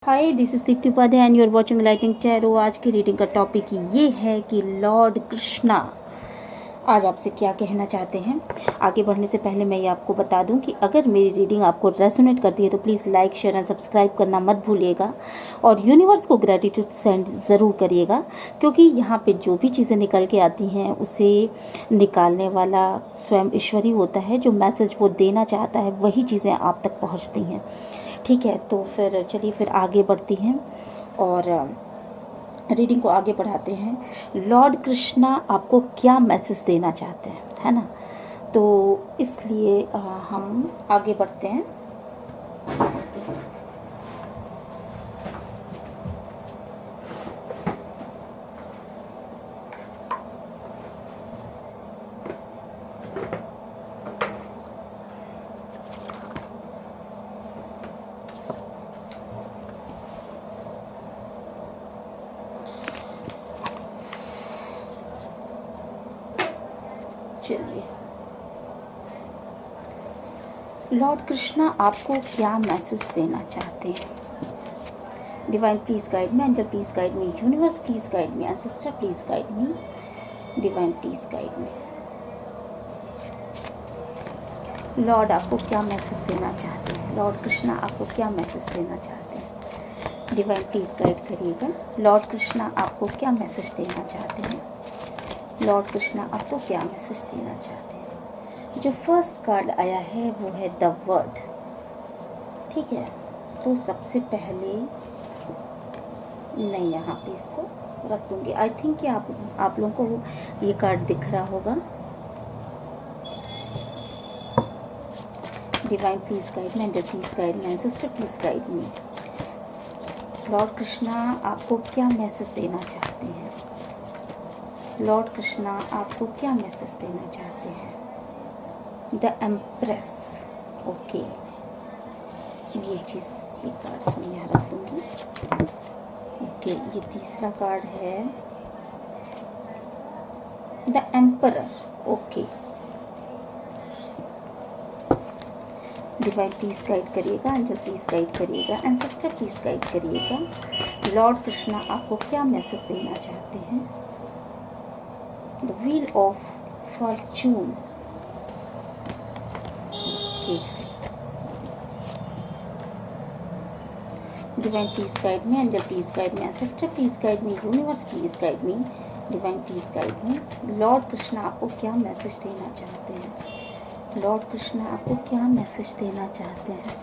Hi, this is Deepti Upadhyay and you are watching lighting tarot. आज की reading का topic ये है कि लॉर्ड कृष्णा आज आपसे क्या कहना चाहते हैं। आगे बढ़ने से पहले मैं ये आपको बता दूं कि अगर मेरी रीडिंग आपको रेजोनेट करती है तो please like share and subscribe करना मत भूलिएगा और यूनिवर्स को ग्रेटिट्यूड सेंड ज़रूर करिएगा, क्योंकि यहाँ पे जो भी चीज़ें निकल के आती हैं उसे निकालने वाला स्वयं ईश्वर ही होता है। जो मैसेज वो देना चाहता है वही चीज़ें आप तक पहुँचती हैं। ठीक है, तो फिर चलिए फिर आगे बढ़ती हैं और रीडिंग को आगे बढ़ाते हैं। लॉर्ड कृष्णा आपको क्या मैसेज देना चाहते हैं, है ना? तो इसलिए हम आगे बढ़ते हैं। चलिए, लॉर्ड कृष्णा आपको क्या मैसेज देना चाहते हैं? Divine please guide me, angel please guide me, universe please guide me, ancestor please guide me, divine please guide me. Lord आपको क्या मैसेज देना चाहते हैं? लॉर्ड कृष्णा आपको क्या मैसेज देना चाहते हैं? डिवाइन प्लीज़ गाइड करिएगा। लॉर्ड कृष्णा आपको क्या मैसेज देना चाहते हैं? लॉर्ड कृष्णा आपको क्या मैसेज देना चाहते हैं? जो फर्स्ट कार्ड आया है वो है द वर्ड। ठीक है, तो सबसे पहले मैं यहाँ पे इसको रख दूँगी। आई थिंक कि आप लोगों को ये कार्ड दिख रहा होगा। Divine please guide me, angel please guide me, ancestor please guide me. Lord Krishna आपको क्या मैसेज देना चाहते हैं? लॉर्ड कृष्णा आपको क्या मैसेज देना चाहते हैं? The empress. ओके, ये कार्ड्स मैं यहाँ रख दूँगी। ओके, ये तीसरा कार्ड है the emperor. Okay, divine please guide करिएगा, एंजल प्लीज़ गाइड करिएगा, एंसेस्टर प्लीज़ गाइड करिएगा। लॉर्ड कृष्णा आपको क्या मैसेज देना चाहते हैं? The wheel of Fortune. Okay, divine please guide me, angel please guide me, ancestor please guide me, universe please guide me, divine please guide me. Lord Krishna आपको क्या message देना चाहते हैं? लॉर्ड कृष्णा आपको क्या मैसेज देना चाहते हैं?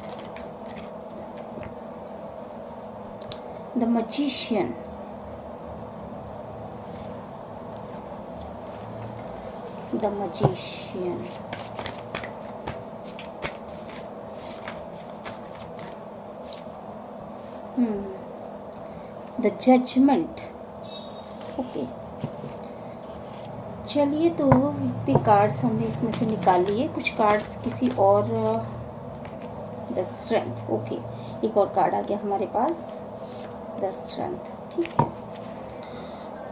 The magician. The magician. The judgement. Okay, चलिए, तो इतने कार्ड्स हमने इसमें से निकाल लिए। कुछ कार्ड्स किसी और द स्ट्रेंथ। ओके, एक और कार्ड आ गया हमारे पास, द स्ट्रेंथ। ठीक है,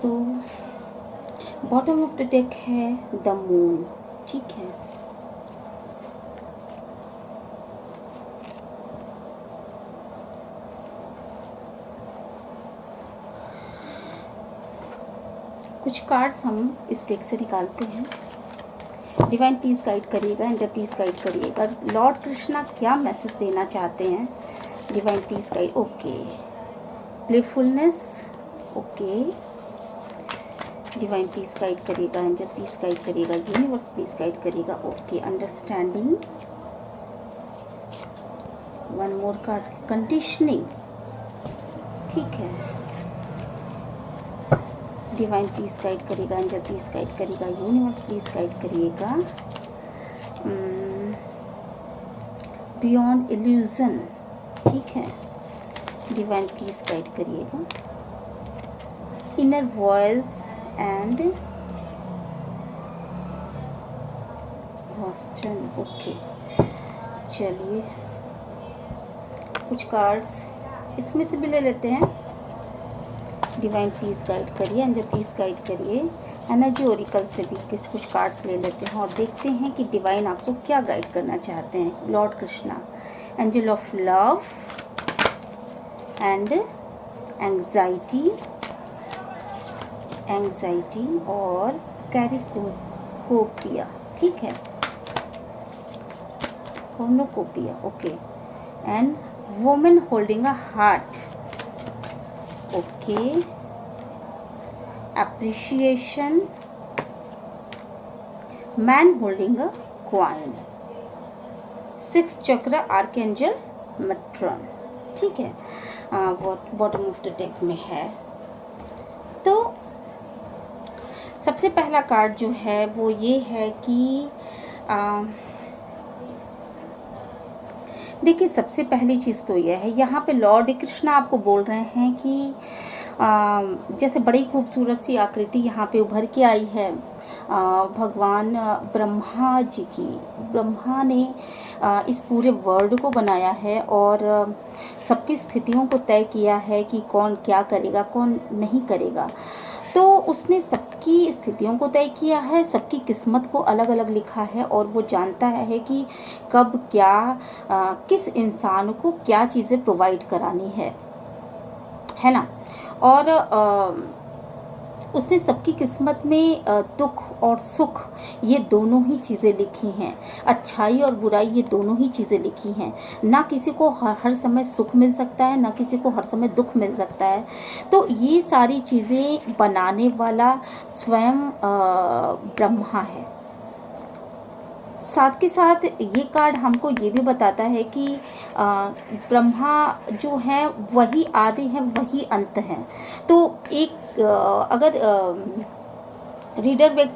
तो बॉटम ऑफ द डेक है द मून। ठीक है, कुछ कार्ड्स हम इस डेक से निकालते हैं। डिवाइन प्लीज़ गाइड करिएगा, एंजल प्लीज़ गाइड करिएगा। लॉर्ड कृष्णा क्या मैसेज देना चाहते हैं? Divine please guide. Okay, playfulness. Okay, divine please guide करिएगा, एंजल प्लीज़ गाइड करिएगा, यूनिवर्स प्लीज़ गाइड करिएगा। Okay, understanding. One more card, conditioning. ठीक है, डिवाइन प्लीज़ गाइड करिएगा, एंजल प्लीज़ गाइड करिएगा, यूनिवर्स प्लीज़ गाइड करिएगा। Beyond illusion. ठीक है, डिवाइन प्लीज़ गाइड करिएगा। Inner voice and question. Okay, चलिए कुछ कार्ड्स इसमें से भी ले लेते हैं। डिवाइन प्लीज़ गाइड करिए, एंजल प्लीज़ गाइड करिए। एनर्जी ओरिकल से भी कुछ कार्ड्स ले लेते हैं और देखते हैं कि डिवाइन आपको क्या गाइड करना चाहते हैं। Lord Krishna, angel of love, and anxiety और कैरिकोपिया, ठीक है, cornucopia, okay, and women holding a heart, okay, appreciation, man holding a coin, 6 चक्र आर्कएंजल मेट्रॉन, ठीक है, बॉटम ऑफ द डेक में है। तो सबसे पहला कार्ड जो है वो ये है कि देखिए, सबसे पहली चीज़ तो यह है, यहाँ पे लॉर्ड कृष्णा आपको बोल रहे हैं कि जैसे बड़ी खूबसूरत सी आकृति यहाँ पे उभर के आई है भगवान ब्रह्मा जी की। ब्रह्मा ने इस पूरे वर्ल्ड को बनाया है और सबकी स्थितियों को तय किया है कि कौन क्या करेगा, कौन नहीं करेगा। तो उसने सबकी स्थितियों को तय किया है, सबकी किस्मत को अलग अलग लिखा है और वो जानता है कि कब क्या किस इंसान को क्या चीज़ें प्रोवाइड करानी है ना। और उसने सबकी किस्मत में दुख और सुख ये दोनों ही चीज़ें लिखी हैं, अच्छाई और बुराई ये दोनों ही चीज़ें लिखी हैं। ना किसी को हर समय सुख मिल सकता है, ना किसी को हर समय दुख मिल सकता है। तो ये सारी चीज़ें बनाने वाला स्वयं ब्रह्मा है। साथ के साथ ये कार्ड हमको ये भी बताता है कि ब्रह्मा जो है वही आदि है, वही अंत है। तो एक अगर रीडर विद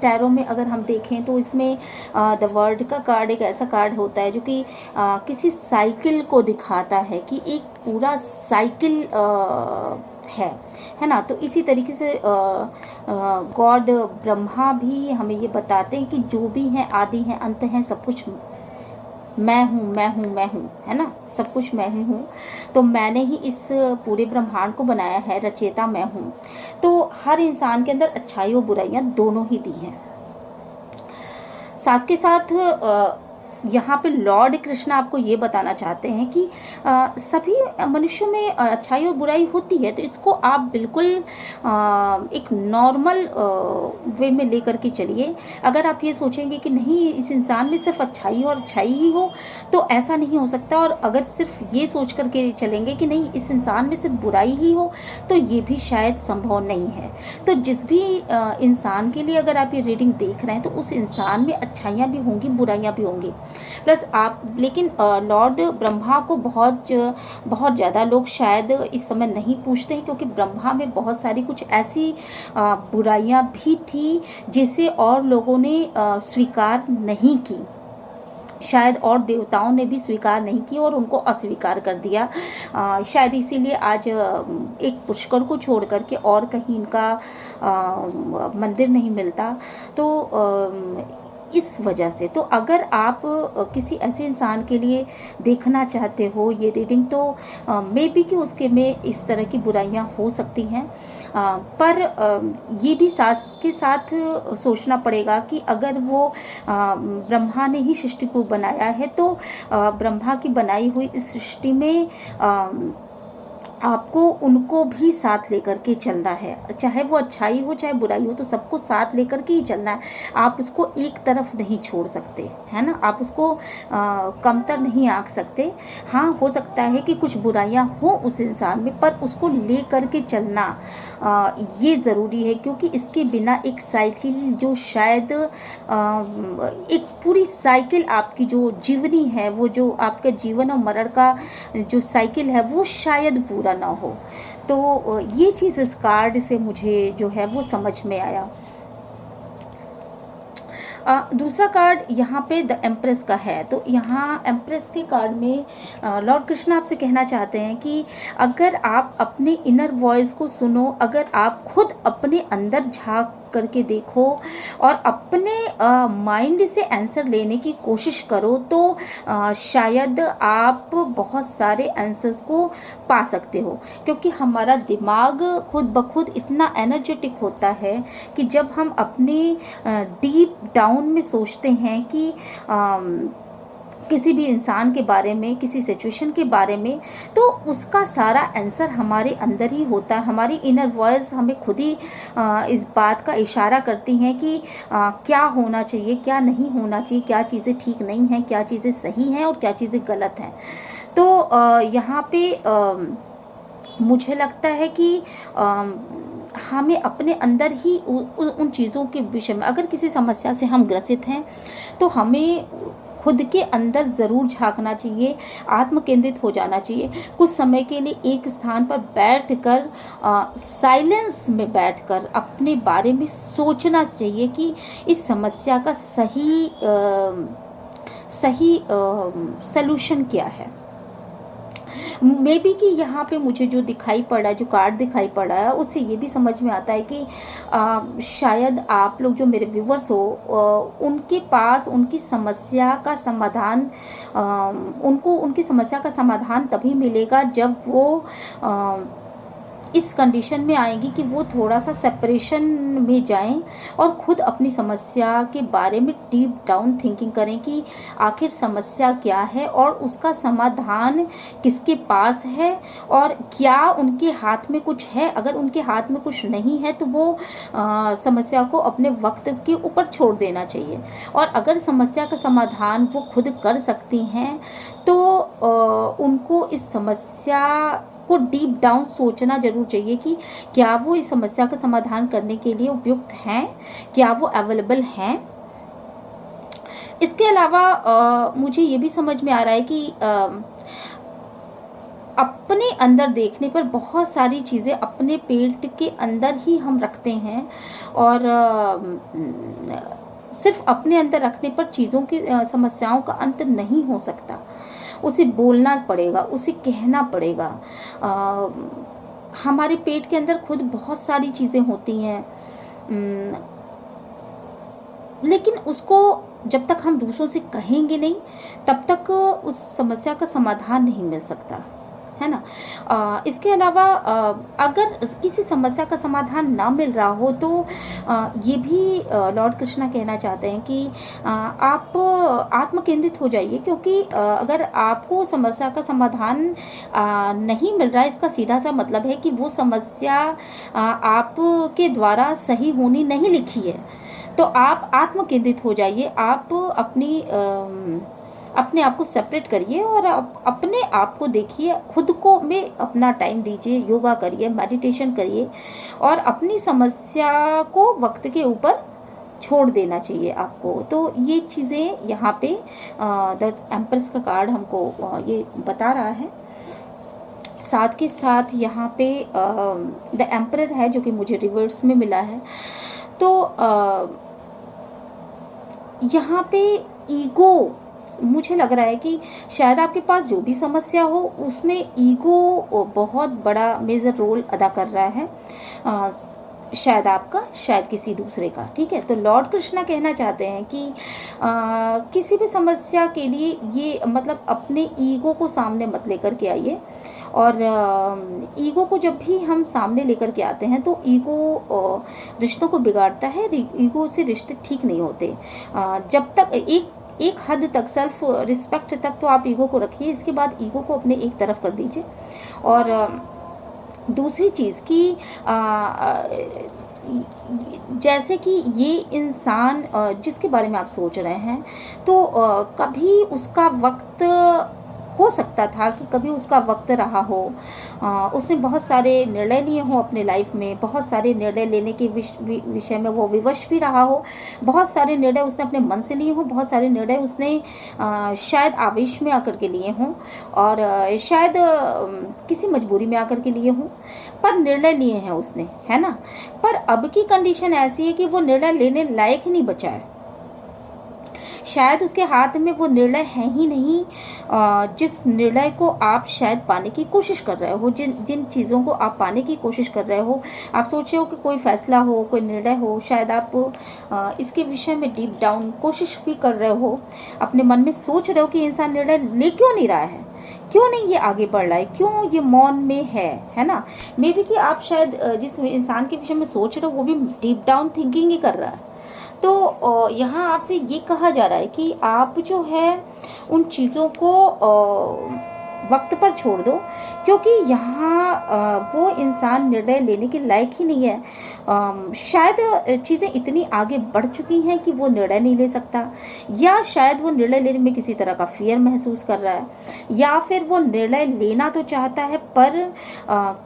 टैरो में अगर हम देखें तो इसमें द वर्ल्ड का कार्ड एक ऐसा कार्ड होता है जो कि किसी साइकिल को दिखाता है कि एक पूरा साइकिल है ना। तो इसी तरीके से गॉड ब्रह्मा भी हमें ये बताते हैं कि जो भी हैं आदि हैं, अंत हैं, सब कुछ मैं हूँ, है ना, सब कुछ मैं ही हूँ। तो मैंने ही इस पूरे ब्रह्मांड को बनाया है, रचयिता मैं हूँ। तो हर इंसान के अंदर अच्छाई और बुराइयाँ दोनों ही दी हैं। साथ के साथ यहाँ पे लॉर्ड कृष्णा आपको ये बताना चाहते हैं कि सभी मनुष्यों में अच्छाई और बुराई होती है। तो इसको आप बिल्कुल एक नॉर्मल वे में लेकर के चलिए। अगर आप ये सोचेंगे कि नहीं इस इंसान में सिर्फ अच्छाई और अच्छाई ही हो, तो ऐसा नहीं हो सकता। और अगर सिर्फ ये सोच करके चलेंगे कि नहीं इस इंसान में सिर्फ बुराई ही हो, तो ये भी शायद संभव नहीं है। तो जिस भी इंसान के लिए अगर आप ये रीडिंग देख रहे हैं, तो उस इंसान में अच्छाइयाँ भी होंगी, बुराइयाँ भी होंगी। प्लस आप लेकिन लॉर्ड ब्रह्मा को बहुत ज़्यादा लोग शायद इस समय नहीं पूछते हैं, क्योंकि ब्रह्मा में बहुत सारी कुछ ऐसी बुराइयां भी थी जिसे और लोगों ने स्वीकार नहीं की, शायद और देवताओं ने भी स्वीकार नहीं की और उनको अस्वीकार कर दिया। शायद इसीलिए आज एक पुष्कर को छोड़ करके और कहीं इनका मंदिर नहीं मिलता। तो इस वजह से तो अगर आप किसी ऐसे इंसान के लिए देखना चाहते हो ये रीडिंग, तो मे बी कि उसके में इस तरह की बुराइयां हो सकती हैं। पर ये भी साथ के साथ सोचना पड़ेगा कि अगर वो ब्रह्मा ने ही सृष्टि को बनाया है, तो ब्रह्मा की बनाई हुई इस सृष्टि में आपको उनको भी साथ लेकर के चलना है। चाहे वो अच्छाई हो चाहे बुराई हो, तो सबको साथ लेकर के ही चलना है। आप उसको एक तरफ नहीं छोड़ सकते, है ना, आप उसको कमतर नहीं आंक सकते। हाँ, हो सकता है कि कुछ बुराइयां हो उस इंसान में, पर उसको ले करके चलना ये ज़रूरी है। क्योंकि इसके बिना एक साइकिल जो शायद एक पूरी साइकिल आपकी जो जीवनी है, वो जो आपका जीवन और मरण का जो साइकिल है, वो शायद पूरा ना हो। तो ये चीज़ इस कार्ड से मुझे जो है वो समझ में आया। दूसरा कार्ड यहाँ पे द एम्प्रेस का है। तो यहाँ एम्प्रेस के कार्ड में लॉर्ड कृष्णा आपसे कहना चाहते हैं कि अगर आप अपने इनर वॉइस को सुनो, अगर आप खुद अपने अंदर झांक करके देखो और अपने माइंड से आंसर लेने की कोशिश करो, तो शायद आप बहुत सारे आंसर्स को पा सकते हो। क्योंकि हमारा दिमाग खुद ब खुद इतना एनर्जेटिक होता है कि जब हम अपने डीप डाउन में सोचते हैं कि किसी भी इंसान के बारे में, किसी सिचुएशन के बारे में, तो उसका सारा आंसर हमारे अंदर ही होता है। हमारी इनर वॉइस हमें खुद ही इस बात का इशारा करती हैं कि क्या होना चाहिए, क्या नहीं होना चाहिए, क्या चीज़ें ठीक नहीं हैं, क्या चीज़ें सही हैं और क्या चीज़ें गलत हैं। तो यहाँ पे मुझे लगता है कि हमें अपने अंदर ही उन चीज़ों के विषय में, अगर किसी समस्या से हम ग्रसित हैं तो हमें खुद के अंदर ज़रूर झांकना चाहिए, आत्म केंद्रित हो जाना चाहिए। कुछ समय के लिए एक स्थान पर बैठकर, साइलेंस में बैठकर अपने बारे में सोचना चाहिए कि इस समस्या का सही सलूशन क्या है। मे बी कि यहाँ पे मुझे जो दिखाई पड़ा है, जो कार्ड दिखाई पड़ा है, उससे ये भी समझ में आता है कि शायद आप लोग जो मेरे व्यूवर्स हो, उनके पास उनकी समस्या का समाधान, उनको उनकी समस्या का समाधान तभी मिलेगा जब वो इस कंडीशन में आएंगी कि वो थोड़ा सा सेपरेशन में जाएं और ख़ुद अपनी समस्या के बारे में डीप डाउन थिंकिंग करें कि आखिर समस्या क्या है और उसका समाधान किसके पास है और क्या उनके हाथ में कुछ है। अगर उनके हाथ में कुछ नहीं है तो वो समस्या को अपने वक्त के ऊपर छोड़ देना चाहिए, और अगर समस्या का समाधान वो खुद कर सकती हैं तो उनको इस समस्या को डीप डाउन सोचना जरूर चाहिए कि क्या वो इस समस्या का समाधान करने के लिए उपयुक्त हैं, क्या वो अवेलेबल हैं। इसके अलावा मुझे ये भी समझ में आ रहा है कि अपने अंदर देखने पर बहुत सारी चीज़ें अपने पेट के अंदर ही हम रखते हैं, और सिर्फ अपने अंदर रखने पर चीज़ों की समस्याओं का अंत नहीं हो सकता। उसे बोलना पड़ेगा, उसे कहना पड़ेगा। हमारे पेट के अंदर खुद बहुत सारी चीज़ें होती हैं, लेकिन उसको जब तक हम दूसरों से कहेंगे नहीं तब तक उस समस्या का समाधान नहीं मिल सकता, है ना। इसके अलावा अगर किसी समस्या का समाधान ना मिल रहा हो तो ये भी लॉर्ड कृष्णा कहना चाहते हैं कि आप आत्म केंद्रित हो जाइए, क्योंकि अगर आपको समस्या का समाधान नहीं मिल रहा है, इसका सीधा सा मतलब है कि वो समस्या आपके द्वारा सही होनी नहीं लिखी है। तो आप आत्म केंद्रित हो जाइए, आप अपने आप को सेपरेट करिए और अपने आप को देखिए, खुद को में अपना टाइम दीजिए, योगा करिए, मेडिटेशन करिए, और अपनी समस्या को वक्त के ऊपर छोड़ देना चाहिए आपको। तो ये चीज़ें यहाँ पे द एम्प्रेस का कार्ड हमको ये बता रहा है। साथ के साथ यहाँ पे द एम्परर है जो कि मुझे रिवर्स में मिला है। तो यहाँ पे ईगो, मुझे लग रहा है कि शायद आपके पास जो भी समस्या हो उसमें ईगो बहुत बड़ा मेजर रोल अदा कर रहा है, शायद आपका, शायद किसी दूसरे का। ठीक है, तो लॉर्ड कृष्णा कहना चाहते हैं कि किसी भी समस्या के लिए ये मतलब अपने ईगो को सामने मत लेकर के आइए, और ईगो को जब भी हम सामने लेकर के आते हैं तो ईगो रिश्तों को बिगाड़ता है, ईगो से रिश्ते ठीक नहीं होते। जब तक एक हद तक, सेल्फ रिस्पेक्ट तक तो आप ईगो को रखिए, इसके बाद ईगो को अपने एक तरफ कर दीजिए। और दूसरी चीज़ कि जैसे कि ये इंसान जिसके बारे में आप सोच रहे हैं, तो कभी उसका वक्त हो सकता था कि कभी उसका वक्त रहा हो, उसने बहुत सारे निर्णय लिए हों अपने लाइफ में, बहुत सारे निर्णय लेने के विषय में वो विवश भी रहा हो, बहुत सारे निर्णय उसने अपने मन से लिए हों, बहुत सारे निर्णय उसने शायद आवेश में आकर के लिए हों, और शायद किसी मजबूरी में आकर के लिए हों, पर निर्णय लिए हैं उसने, है ना। पर अब की कंडीशन ऐसी है कि वो निर्णय लेने लायक ही नहीं बचा है। शायद उसके हाथ में वो निर्णय है ही नहीं जिस निर्णय को आप शायद पाने की कोशिश कर रहे हो, जिन चीज़ों को आप पाने की कोशिश कर रहे हो। आप सोच रहे हो कि कोई फैसला हो, कोई निर्णय हो, शायद आप इसके विषय में डीप डाउन कोशिश भी कर रहे हो, अपने मन में सोच रहे हो कि इंसान निर्णय ले क्यों नहीं रहा है, क्यों नहीं ये आगे बढ़ रहा है, क्यों ये मौन में है ना। मे बी कि आप शायद जिस इंसान के विषय में सोच रहे हो वो भी डीप डाउन थिंकिंग ही कर रहा है। तो यहाँ आपसे ये कहा जा रहा है कि आप जो है उन चीज़ों को वक्त पर छोड़ दो, क्योंकि यहाँ वो इंसान निर्णय लेने के लायक ही नहीं है। शायद चीज़ें इतनी आगे बढ़ चुकी हैं कि वो निर्णय नहीं ले सकता, या शायद वो निर्णय लेने में किसी तरह का फियर महसूस कर रहा है, या फिर वो निर्णय लेना तो चाहता है पर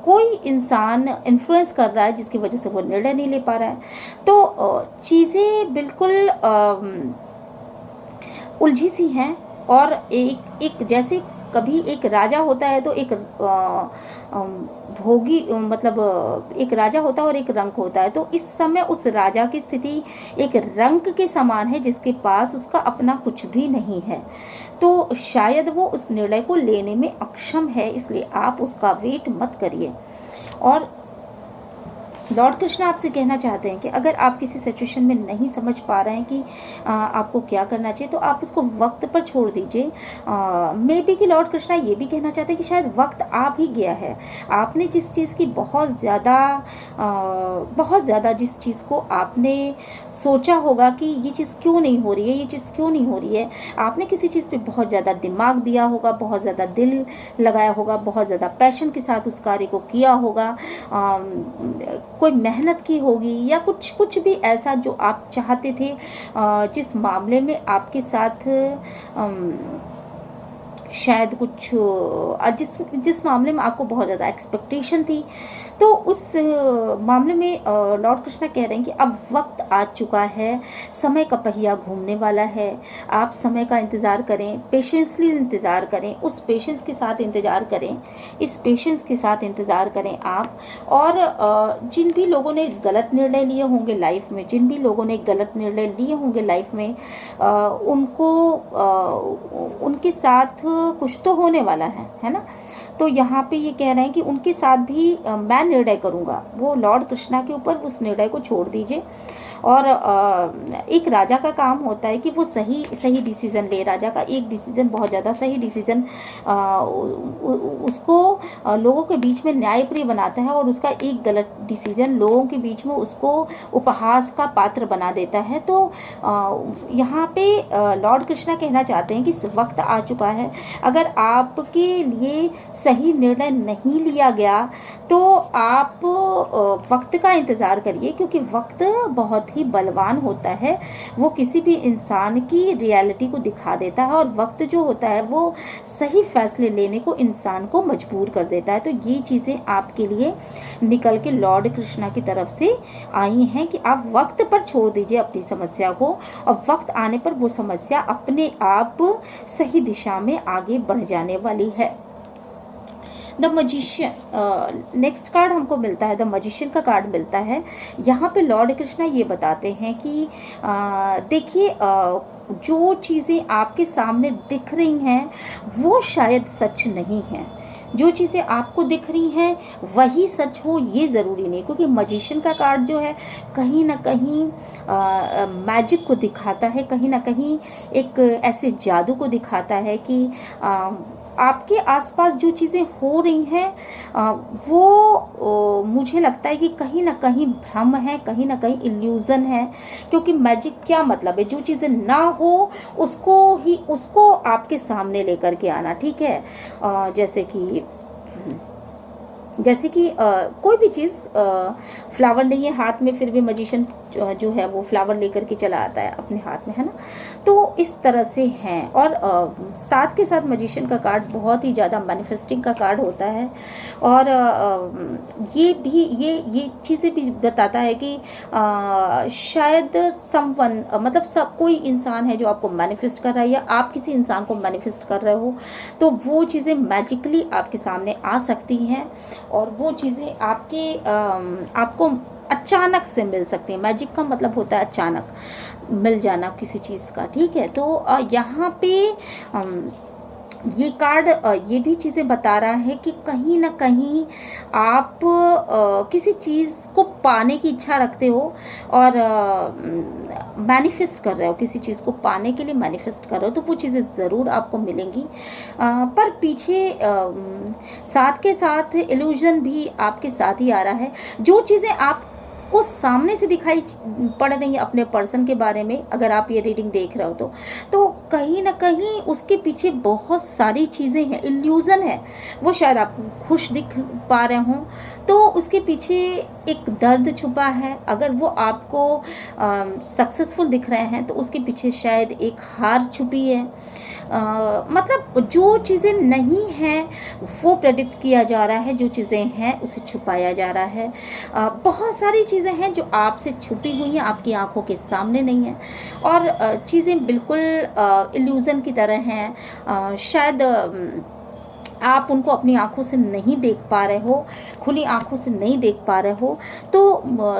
कोई इंसान इन्फ्लुएंस कर रहा है जिसकी वजह से वो निर्णय नहीं ले पा रहा है। तो चीज़ें बिल्कुल उलझी सी हैं। और एक जैसे कभी एक राजा होता है तो एक भोगी, मतलब एक राजा होता है और एक रंक होता है। तो इस समय उस राजा की स्थिति एक रंक के समान है जिसके पास उसका अपना कुछ भी नहीं है। तो शायद वो उस निर्णय को लेने में अक्षम है, इसलिए आप उसका वेट मत करिए। और लॉर्ड कृष्ण आपसे कहना चाहते हैं कि अगर आप किसी सिचुएशन में नहीं समझ पा रहे हैं कि आपको क्या करना चाहिए, तो आप उसको वक्त पर छोड़ दीजिए। मे बी कि लॉर्ड कृष्णा ये भी कहना चाहते हैं कि शायद वक्त आ भी गया है। आपने जिस चीज़ की बहुत ज़्यादा जिस चीज़ को आपने सोचा होगा कि ये चीज़ क्यों नहीं हो रही है, ये चीज़ क्यों नहीं हो रही है, आपने किसी चीज़ पे बहुत ज़्यादा दिमाग दिया होगा, बहुत ज़्यादा दिल लगाया होगा, बहुत ज़्यादा पैशन के साथ उस कार्य को किया होगा, कोई मेहनत की होगी, या कुछ भी ऐसा जो आप चाहते थे, जिस मामले में आपके साथ शायद कुछ जिस मामले में आपको बहुत ज़्यादा एक्सपेक्टेशन थी। तो उस मामले में लॉर्ड कृष्णा कह रहे हैं कि अब वक्त आ चुका है, समय का पहिया घूमने वाला है। आप समय का इंतज़ार करें, पेशेंसली इंतज़ार करें, उस पेशेंस के साथ इंतज़ार करें, इस पेशेंस के साथ इंतज़ार करें आप। और जिन भी लोगों ने गलत निर्णय लिए होंगे लाइफ में, जिन भी लोगों ने गलत निर्णय लिए होंगे लाइफ में, उनको उनके साथ कुछ तो होने वाला है ना। तो यहाँ पे ये कह रहे हैं कि उनके साथ भी मैं निर्णय करूँगा। वो लॉर्ड कृष्णा के ऊपर उस निर्णय को छोड़ दीजिए। और एक राजा का काम होता है कि वो सही डिसीज़न ले। राजा का एक डिसीज़न बहुत ज़्यादा सही डिसीज़न उसको लोगों के बीच में न्यायप्रिय बनाता है, और उसका एक गलत डिसीज़न लोगों के बीच में उसको उपहास का पात्र बना देता है। तो यहाँ पे लॉर्ड कृष्णा कहना चाहते हैं कि वक्त आ चुका है। अगर आपके लिए सही निर्णय नहीं लिया गया तो आप वक्त का इंतज़ार करिए, क्योंकि वक्त बहुत ही बलवान होता है। वो किसी भी इंसान की रियलिटी को दिखा देता है, और वक्त जो होता है वो सही फैसले लेने को इंसान को मजबूर कर देता है। तो ये चीज़ें आपके लिए निकल के लॉर्ड कृष्णा की तरफ से आई हैं कि आप वक्त पर छोड़ दीजिए अपनी समस्या को, और वक्त आने पर वो समस्या अपने आप सही दिशा में आगे बढ़ जाने वाली है। द मजिशियन नेक्स्ट कार्ड हमको मिलता है, द मजिशियन का कार्ड मिलता है। यहाँ पे लॉर्ड कृष्णा ये बताते हैं कि देखिए, जो चीज़ें आपके सामने दिख रही हैं वो शायद सच नहीं हैं। जो चीज़ें आपको दिख रही हैं वही सच हो ये ज़रूरी नहीं, क्योंकि मजिशियन का कार्ड जो है कहीं ना कहीं मैजिक को दिखाता है, कहीं ना कहीं एक ऐसे जादू को दिखाता है कि आपके आसपास जो चीज़ें हो रही हैं वो मुझे लगता है कि कहीं ना कहीं भ्रम है, कहीं ना कहीं इल्यूज़न है। क्योंकि मैजिक क्या मतलब है, जो चीज़ें ना हो उसको आपके सामने लेकर के आना, ठीक है। जैसे कि कोई भी चीज़, फ्लावर नहीं है हाथ में, फिर भी मजिशियन जो है वो फ्लावर लेकर के चला आता है अपने हाथ में, है ना। तो इस तरह से हैं। और साथ के साथ मजिशियन का कार्ड बहुत ही ज़्यादा मैनिफेस्टिंग का कार्ड होता है। और ये चीज़ें भी बताता है कि शायद समवन, मतलब सब कोई इंसान है जो आपको मैनिफेस्ट कर रहा है, या आप किसी इंसान को मैनिफेस्ट कर रहे हो, तो वो चीज़ें मैजिकली आपके सामने आ सकती हैं, और वो चीज़ें आपको अचानक से मिल सकती है। मैजिक का मतलब होता है अचानक मिल जाना किसी चीज़ का, ठीक है। तो यहाँ पे ये कार्ड ये भी चीज़ें बता रहा है कि कहीं ना कहीं आप किसी चीज़ को पाने की इच्छा रखते हो, और मैनिफेस्ट कर रहे हो, किसी चीज़ को पाने के लिए मैनिफेस्ट कर रहे हो, तो वो चीज़ें ज़रूर आपको मिलेंगी। पर पीछे साथ के साथ इल्यूजन भी आपके साथ ही आ रहा है। जो चीज़ें आप आपको सामने से दिखाई पड़ रही है अपने पर्सन के बारे में, अगर आप ये रीडिंग देख रहे हो तो कहीं ना कहीं उसके पीछे बहुत सारी चीज़ें हैं, इल्यूज़न है। वो शायद आपको खुश दिख पा रहे हों, तो उसके पीछे एक दर्द छुपा है। अगर वो आपको सक्सेसफुल दिख रहे हैं तो उसके पीछे शायद एक हार छुपी है। मतलब जो चीज़ें नहीं हैं वो प्रेडिक्ट किया जा रहा है, जो चीज़ें हैं उसे छुपाया जा रहा है। बहुत सारी चीज़ें हैं जो आपसे छुपी हुई हैं, आपकी आंखों के सामने नहीं हैं, और चीज़ें बिल्कुल इल्यूज़न की तरह हैं। शायद आप उनको अपनी आंखों से नहीं देख पा रहे हो, खुली आंखों से नहीं देख पा रहे हो। तो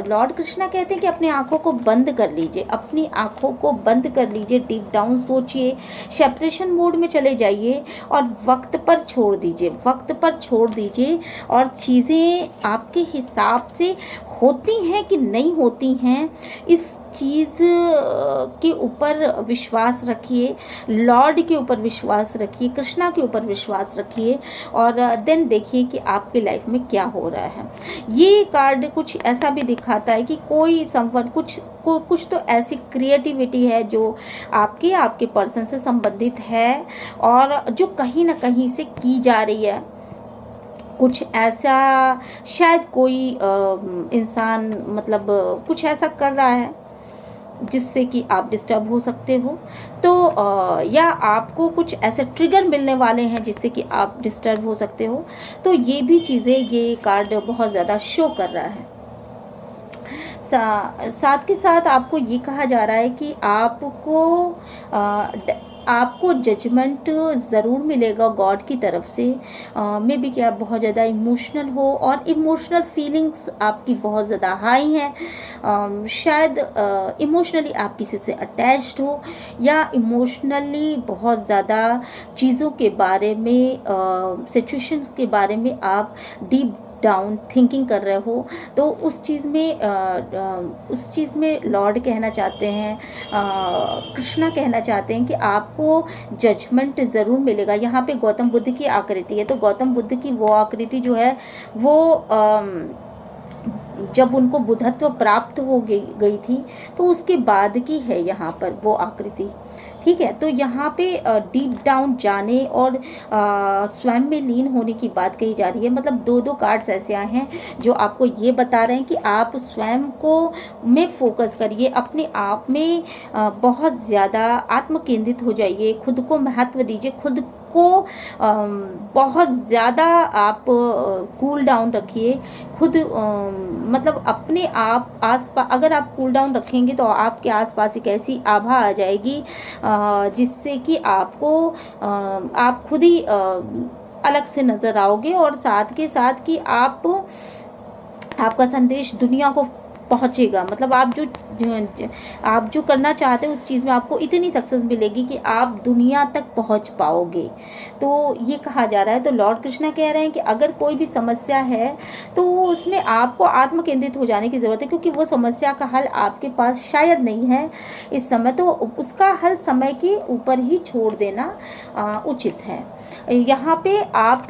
लॉर्ड कृष्णा कहते हैं कि अपनी आंखों को बंद कर लीजिए, अपनी आंखों को बंद कर लीजिए, डीप डाउन सोचिए, सेपरेशन मोड में चले जाइए और वक्त पर छोड़ दीजिए, वक्त पर छोड़ दीजिए। और चीज़ें आपके हिसाब से होती हैं कि नहीं होती हैं, इस चीज़ के ऊपर विश्वास रखिए, लॉर्ड के ऊपर विश्वास रखिए, कृष्णा के ऊपर विश्वास रखिए, और देन देखिए कि आपकी लाइफ में क्या हो रहा है। ये कार्ड कुछ ऐसा भी दिखाता है कि कोई संबंध कुछ तो ऐसी क्रिएटिविटी है जो आपके पर्सन से संबंधित है, और जो कहीं ना कहीं से की जा रही है। कुछ ऐसा शायद कोई इंसान मतलब कुछ ऐसा कर रहा है जिससे कि आप डिस्टर्ब हो सकते हो, तो या आपको कुछ ऐसे ट्रिगर मिलने वाले हैं जिससे कि आप डिस्टर्ब हो सकते हो। तो ये भी चीज़ें ये कार्ड बहुत ज़्यादा शो कर रहा है। साथ के साथ आपको ये कहा जा रहा है कि आपको जजमेंट ज़रूर मिलेगा गॉड की तरफ से। मे बी कि आप बहुत ज़्यादा इमोशनल हो और इमोशनल फीलिंग्स आपकी बहुत ज़्यादा हाई हैं। शायद इमोशनली आप किसी से अटैच्ड हो, या इमोशनली बहुत ज़्यादा चीज़ों के बारे में, सिचुएशंस के बारे में आप डीप डाउन थिंकिंग कर रहे हो। तो उस चीज़ में लॉर्ड कहना चाहते हैं, कृष्णा कहना चाहते हैं कि आपको जजमेंट ज़रूर मिलेगा। यहाँ पे गौतम बुद्ध की आकृति है, तो गौतम बुद्ध की वो आकृति जो है वो जब उनको बुद्धत्व प्राप्त हो गई थी तो उसके बाद की है यहाँ पर वो आकृति। ठीक है, तो यहाँ पे डीप डाउन जाने और स्वयं में लीन होने की बात कही जा रही है। मतलब दो कार्ड्स ऐसे आए हैं जो आपको ये बता रहे हैं कि आप स्वयं को में फोकस करिए, अपने आप में बहुत ज़्यादा आत्म केंद्रित हो जाइए, खुद को महत्व दीजिए, खुद को बहुत ज़्यादा आप कूल डाउन रखिए। खुद मतलब अपने आप आसपास अगर आप कूल डाउन रखेंगे तो आपके आसपास एक ऐसी आभा आ जाएगी जिससे कि आपको आप खुद ही अलग से नज़र आओगे, और साथ के साथ कि आपका संदेश दुनिया को पहुंचेगा। मतलब आप जो करना चाहते हैं उस चीज़ में आपको इतनी सक्सेस मिलेगी कि आप दुनिया तक पहुंच पाओगे। तो ये कहा जा रहा है। तो लॉर्ड कृष्णा कह रहे हैं कि अगर कोई भी समस्या है तो उसमें आपको आत्म केंद्रित हो जाने की ज़रूरत है, क्योंकि वो समस्या का हल आपके पास शायद नहीं है इस समय, तो उसका हल समय के ऊपर ही छोड़ देना उचित है। यहाँ पे आप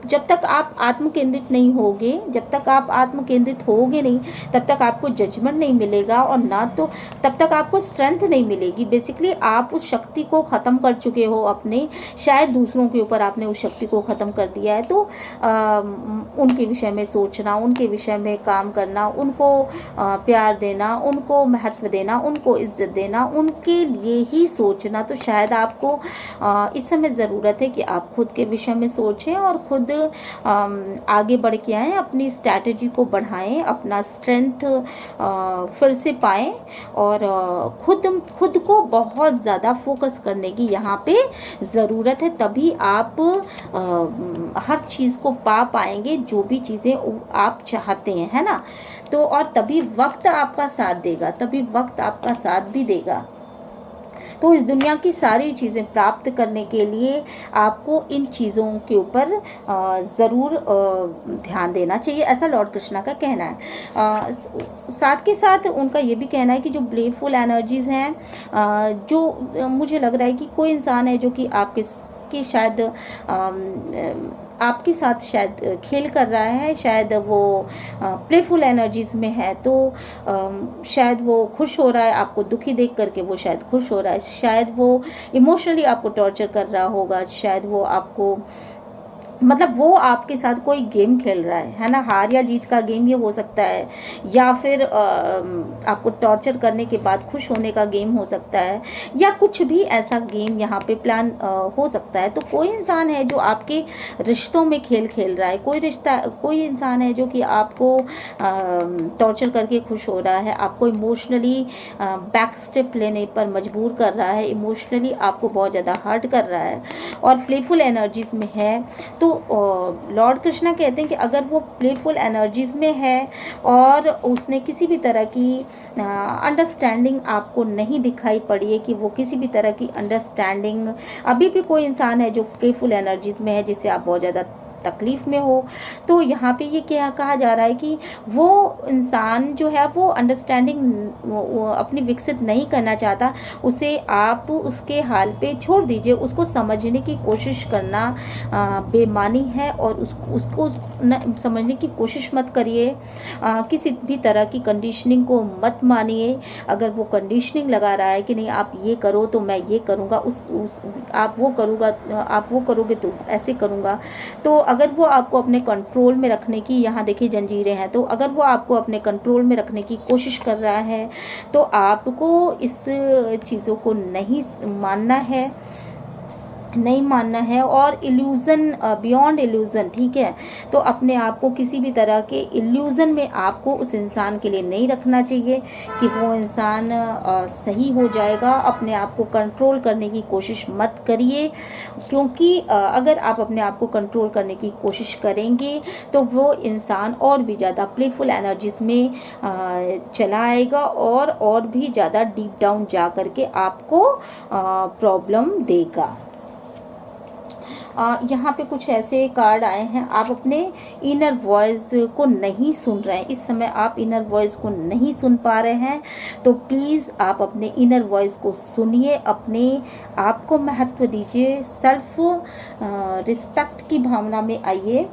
जब तक आप आत्म केंद्रित नहीं होगे, जब तक आप आत्म केंद्रित होगे नहीं, तब तक आपको जजमेंट नहीं मिलेगा, और ना तो तब तक आपको स्ट्रेंथ नहीं मिलेगी। बेसिकली आप उस शक्ति को ख़त्म कर चुके हो अपने, शायद दूसरों के ऊपर आपने उस शक्ति को ख़त्म कर दिया है। तो उनके विषय में सोचना, उनके विषय में काम करना, उनको प्यार देना, उनको महत्व देना, उनको इज्जत देना, उनके लिए ही सोचना, तो शायद आपको इस समय ज़रूरत है कि आप खुद के विषय में सोचें और खुद आगे बढ़ के आएँ, अपनी स्ट्रैटेजी को बढ़ाएं, अपना स्ट्रेंथ फिर से पाएं, और खुद को बहुत ज़्यादा फोकस करने की यहाँ पे ज़रूरत है। तभी आप हर चीज़ को पा पाएंगे, जो भी चीज़ें आप चाहते हैं, है ना। तो और तभी वक्त आपका साथ देगा, तभी वक्त आपका साथ भी देगा। तो इस दुनिया की सारी चीज़ें प्राप्त करने के लिए आपको इन चीज़ों के ऊपर ज़रूर ध्यान देना चाहिए, ऐसा लॉर्ड कृष्णा का कहना है। साथ के साथ उनका ये भी कहना है कि जो ब्लेफुल एनर्जीज़ हैं, जो मुझे लग रहा है कि कोई इंसान है जो कि आपके शायद आपके साथ शायद खेल कर रहा है, शायद वो प्लेफुल एनर्जीज़ में है, तो शायद वो खुश हो रहा है आपको दुखी देख करके, वो शायद खुश हो रहा है, शायद वो इमोशनली आपको टॉर्चर कर रहा होगा, शायद वो आपको मतलब वो आपके साथ कोई गेम खेल रहा है ना, हार या जीत का गेम ये हो सकता है, या फिर आपको टॉर्चर करने के बाद खुश होने का गेम हो सकता है, या कुछ भी ऐसा गेम यहाँ पे प्लान हो सकता है। तो कोई इंसान है जो आपके रिश्तों में खेल खेल रहा है, कोई इंसान है जो कि आपको टॉर्चर करके खुश हो रहा है, आपको इमोशनली बैक स्टेप लेने पर मजबूर कर रहा है, इमोशनली आपको बहुत ज़्यादा हर्ट कर रहा है और प्लेफुल एनर्जीज़ में है। तो लॉर्ड कृष्णा कहते हैं कि अगर वो प्लेफुल एनर्जीज़ में है और उसने किसी भी तरह की अंडरस्टैंडिंग आपको नहीं दिखाई पड़ी है, कि वो किसी भी तरह की अंडरस्टैंडिंग, अभी भी कोई इंसान है जो प्लेफुल एनर्जीज़ में है जिससे आप बहुत ज़्यादा तकलीफ़ में हो, तो यहाँ पे ये क्या कहा जा रहा है कि वो इंसान जो है वो अंडरस्टैंडिंग अपनी विकसित नहीं करना चाहता, उसे आप उसके हाल पे छोड़ दीजिए, उसको समझने की कोशिश करना बेमानी है और उसको समझने की कोशिश मत करिए, किसी भी तरह की कंडीशनिंग को मत मानिए। अगर वो कंडीशनिंग लगा रहा है कि नहीं आप ये करो तो मैं ये करूँगा, आप वो करोगे तो ऐसे करूँगा, तो अगर वो आपको अपने कंट्रोल में रखने की, यहाँ देखिए जंजीरें हैं, तो अगर वो आपको अपने कंट्रोल में रखने की कोशिश कर रहा है तो आपको इस चीज़ों को नहीं मानना है और इल्यूज़न, बियॉन्ड इल्यूज़न, ठीक है, तो अपने आप को किसी भी तरह के इल्यूज़न में आपको उस इंसान के लिए नहीं रखना चाहिए कि वो इंसान सही हो जाएगा। अपने आप को कंट्रोल करने की कोशिश मत करिए, क्योंकि अगर आप अपने आप को कंट्रोल करने की कोशिश करेंगे तो वो इंसान और भी ज़्यादा प्लेफुल एनर्जीज़ में चला आएगा और भी ज़्यादा डीप डाउन जा करके आपको प्रॉब्लम देगा। यहाँ पे कुछ ऐसे कार्ड आए हैं, आप अपने इनर वॉइस को नहीं सुन रहे हैं, इस समय आप इनर वॉइस को नहीं सुन पा रहे हैं, तो प्लीज़ आप अपने इनर वॉइस को सुनिए, अपने आप को महत्व दीजिए, सेल्फ रिस्पेक्ट की भावना में आइए।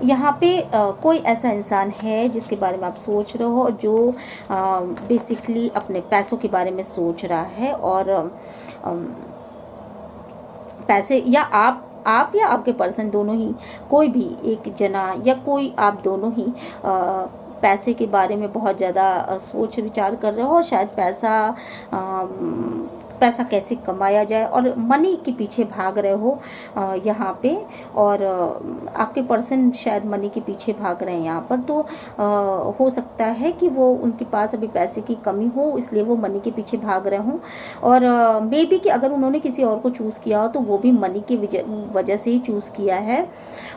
यहाँ पे कोई ऐसा इंसान है जिसके बारे में आप सोच रहे हो, जो बेसिकली अपने पैसों के बारे में सोच रहा है, और पैसे, या आप या आपके पर्सन दोनों ही, कोई भी एक जना या कोई आप दोनों ही पैसे के बारे में बहुत ज़्यादा सोच विचार कर रहे हो, और शायद पैसा कैसे कमाया जाए और मनी के पीछे भाग रहे हो यहाँ पे, और आपके पर्सन शायद मनी के पीछे भाग रहे हैं यहाँ पर। तो हो सकता है कि वो उनके पास अभी पैसे की कमी हो, इसलिए वो मनी के पीछे भाग रहे हों, और मे बी कि अगर उन्होंने किसी और को चूज़ किया हो तो वो भी मनी की वजह से ही चूज़ किया है।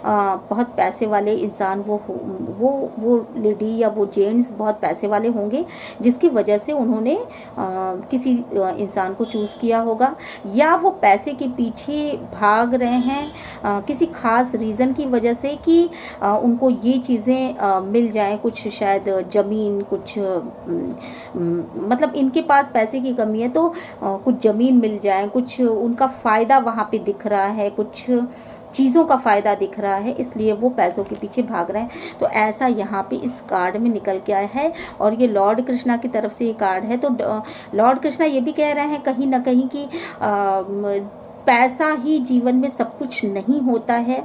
बहुत पैसे वाले इंसान वो लेडी या वो जेंट्स बहुत पैसे वाले होंगे, जिसकी वजह से उन्होंने किसी इंसान को चूज़ किया होगा, या वो पैसे के पीछे भाग रहे हैं किसी खास रीज़न की वजह से कि उनको ये चीज़ें मिल जाएं, कुछ शायद ज़मीन, कुछ मतलब इनके पास पैसे की कमी है तो कुछ ज़मीन मिल जाए, कुछ उनका फ़ायदा वहाँ पे दिख रहा है, कुछ चीज़ों का फ़ायदा दिख रहा है, इसलिए वो पैसों के पीछे भाग रहे हैं। तो ऐसा यहाँ पे इस कार्ड में निकल के आया है, और ये लॉर्ड कृष्णा की तरफ से ये कार्ड है। तो लॉर्ड कृष्णा ये भी कह रहे हैं कहीं ना कहीं कि पैसा ही जीवन में सब कुछ नहीं होता है,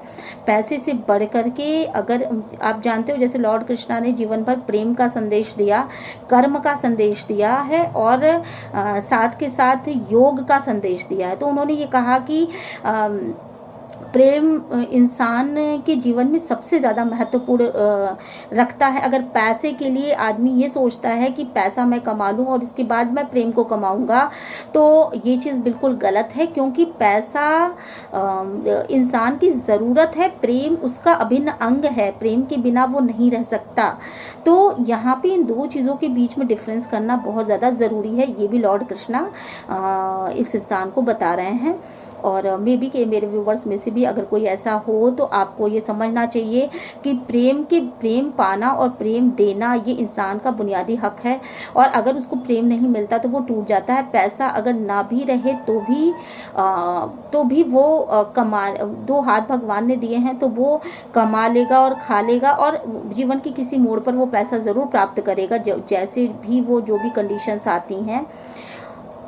पैसे से बढ़ कर के, अगर आप जानते हो जैसे लॉर्ड कृष्णा ने जीवन भर प्रेम का संदेश दिया, कर्म का संदेश दिया है, और साथ के साथ योग का संदेश दिया है। तो उन्होंने ये कहा कि प्रेम इंसान के जीवन में सबसे ज़्यादा महत्वपूर्ण रखता है। अगर पैसे के लिए आदमी ये सोचता है कि पैसा मैं कमा लूँ और इसके बाद मैं प्रेम को कमाऊँगा, तो ये चीज़ बिल्कुल गलत है, क्योंकि पैसा इंसान की ज़रूरत है, प्रेम उसका अभिन्न अंग है, प्रेम के बिना वो नहीं रह सकता। तो यहाँ पे इन दो चीज़ों के बीच में डिफरेंस करना बहुत ज़्यादा ज़रूरी है, ये भी लॉर्ड कृष्णा इस इंसान को बता रहे हैं। और मे बी कि मेरे व्यूवर्स में से भी अगर कोई ऐसा हो तो आपको ये समझना चाहिए कि प्रेम पाना और प्रेम देना ये इंसान का बुनियादी हक है। और अगर उसको प्रेम नहीं मिलता तो वो टूट जाता है। पैसा अगर ना भी रहे तो भी वो कमा, दो हाथ भगवान ने दिए हैं तो वो कमा लेगा और खा लेगा, और जीवन की किसी मोड़ पर वो पैसा ज़रूर प्राप्त करेगा, जैसे भी वो जो भी कंडीशंस आती हैं,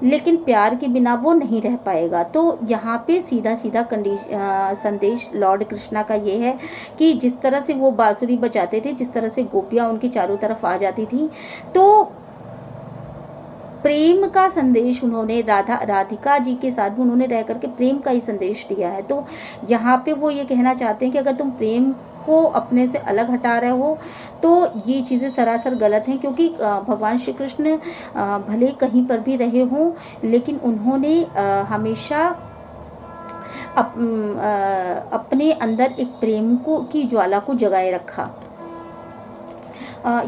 लेकिन प्यार के बिना वो नहीं रह पाएगा। तो यहाँ पे सीधा सीधा संदेश लॉर्ड कृष्णा का ये है कि जिस तरह से वो बांसुरी बजाते थे, जिस तरह से गोपियाँ उनकी चारों तरफ आ जाती थी, तो प्रेम का संदेश उन्होंने राधिका जी के साथ भी उन्होंने रह करके प्रेम का ही संदेश दिया है। तो यहाँ पे वो ये कहना चाहते हैं कि अगर तुम प्रेम को अपने से अलग हटा रहे हो तो ये चीज़ें सरासर गलत हैं, क्योंकि भगवान श्री कृष्ण भले कहीं पर भी रहे हों, लेकिन उन्होंने हमेशा अपने अंदर एक प्रेम की ज्वाला को जगाए रखा।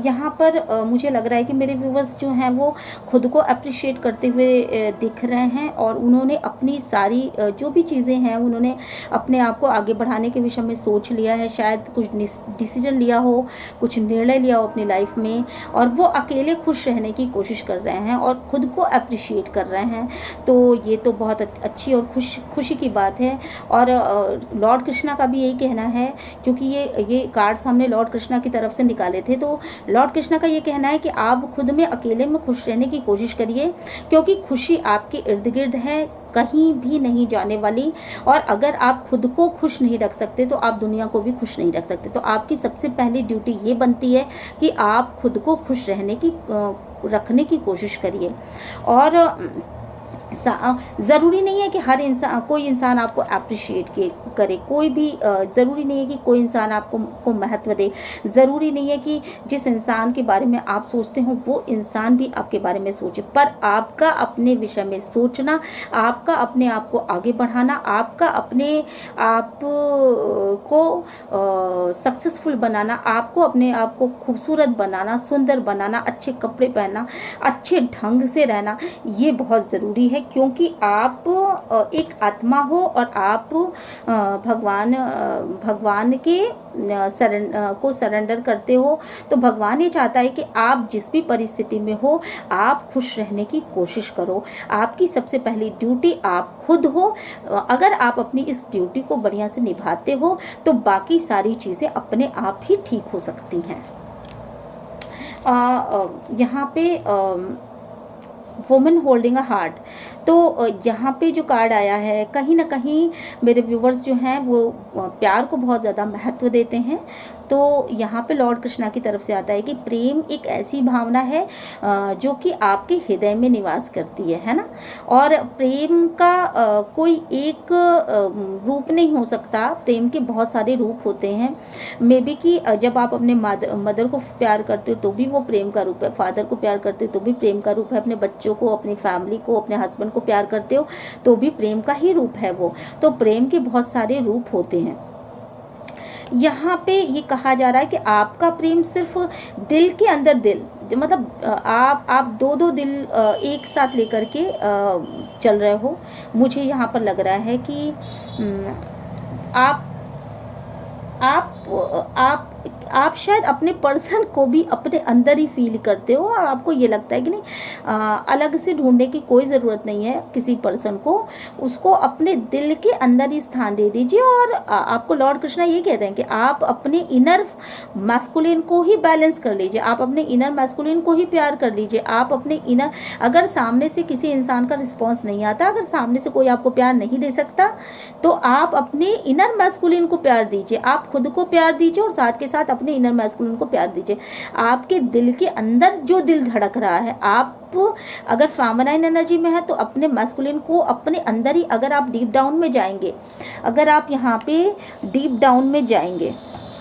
यहाँ पर मुझे लग रहा है कि मेरे व्यूवर्स जो हैं वो खुद को अप्रिशिएट करते हुए दिख रहे हैं, और उन्होंने अपनी सारी जो भी चीज़ें हैं उन्होंने अपने आप को आगे बढ़ाने के विषय में सोच लिया है। शायद कुछ डिसीजन लिया हो, कुछ निर्णय लिया हो अपनी लाइफ में, और वो अकेले खुश रहने की कोशिश कर रहे हैं और खुद को अप्रिशिएट कर रहे हैं। तो ये तो बहुत अच्छी और खुशी की बात है। और लॉर्ड कृष्णा का भी यही कहना है, क्योंकि ये कार्ड्स हमने लॉर्ड कृष्णा की तरफ से निकाले थे, तो लॉर्ड कृष्णा का ये कहना है कि आप खुद में अकेले में खुश रहने की कोशिश करिए, क्योंकि खुशी आपके इर्द गिर्द है, कहीं भी नहीं जाने वाली। और अगर आप खुद को खुश नहीं रख सकते तो आप दुनिया को भी खुश नहीं रख सकते। तो आपकी सबसे पहली ड्यूटी ये बनती है कि आप खुद को खुश रखने की कोशिश करिए। और ज़रूरी नहीं है कि कोई इंसान आपको अप्रिशिएट करे, कोई भी ज़रूरी नहीं है कि कोई इंसान आपको महत्व दे, ज़रूरी नहीं है कि जिस इंसान के बारे में आप सोचते हो वो इंसान भी आपके बारे में सोचे, पर आपका अपने विषय में सोचना, आपका अपने आप को आगे बढ़ाना, आपका अपने आप को सक्सेसफुल बनाना, आपको अपने आप को खूबसूरत बनाना, सुंदर बनाना, अच्छे कपड़े पहनना, अच्छे ढंग से रहना, ये बहुत ज़रूरी है। क्योंकि आप एक आत्मा हो और आप भगवान के को सरेंडर करते हो, तो भगवान ये चाहता है कि आप जिस भी परिस्थिति में हो आप खुश रहने की कोशिश करो। आपकी सबसे पहली ड्यूटी आप खुद हो। अगर आप अपनी इस ड्यूटी को बढ़िया से निभाते हो तो बाकी सारी चीज़ें अपने आप ही ठीक हो सकती हैं। यहाँ पे वुमेन होल्डिंग अ हार्ट, तो यहाँ पे जो कार्ड आया है, कहीं ना कहीं मेरे व्यूवर्स जो हैं वो प्यार को बहुत ज़्यादा महत्व देते हैं। तो यहाँ पे लॉर्ड कृष्णा की तरफ से आता है कि प्रेम एक ऐसी भावना है जो कि आपके हृदय में निवास करती है ना। और प्रेम का कोई एक रूप नहीं हो सकता, प्रेम के बहुत सारे रूप होते हैं। मे बी कि जब आप अपने मदर को प्यार करते हो तो भी वो प्रेम का रूप है, फादर को प्यार करते हो तो भी प्रेम का रूप है, अपने बच्चों को, अपनी फैमिली को, अपने हस्बैंड को प्यार करते हो तो भी प्रेम का ही रूप है वो। तो प्रेम के बहुत सारे रूप होते हैं। यहाँ पे ये कहा जा रहा है कि आपका प्रेम सिर्फ दिल के अंदर मतलब आप दो दिल एक साथ लेकर के चल रहे हो। मुझे यहाँ पर लग रहा है कि आप शायद अपने पर्सन को भी अपने अंदर ही फील करते हो, और आपको ये लगता है कि नहीं अलग से ढूंढने की कोई ज़रूरत नहीं है किसी पर्सन को, उसको अपने दिल के अंदर ही स्थान दे दीजिए। और आपको लॉर्ड कृष्णा ये कहते हैं कि आप अपने इनर मैस्कुलिन को ही बैलेंस कर लीजिए, आप अपने इनर मैस्कुलिन को ही प्यार कर लीजिए। आप अपने इनर, अगर सामने से किसी इंसान का रिस्पॉन्स नहीं आता, अगर सामने से कोई आपको प्यार नहीं दे सकता, तो आप अपने इनर मैस्कुलिन को प्यार दीजिए, आप खुद को प्यार दीजिए और साथ के साथ अपने इनर मैस्कुलिन को प्यार दीजिए। आपके दिल के अंदर जो दिल धड़क रहा है, आप अगर फेमिनाइन एनर्जी में है तो अपने मैस्कुलिन को अपने अंदर ही, अगर आप डीप डाउन में जाएंगे, अगर आप यहाँ पे डीप डाउन में जाएंगे,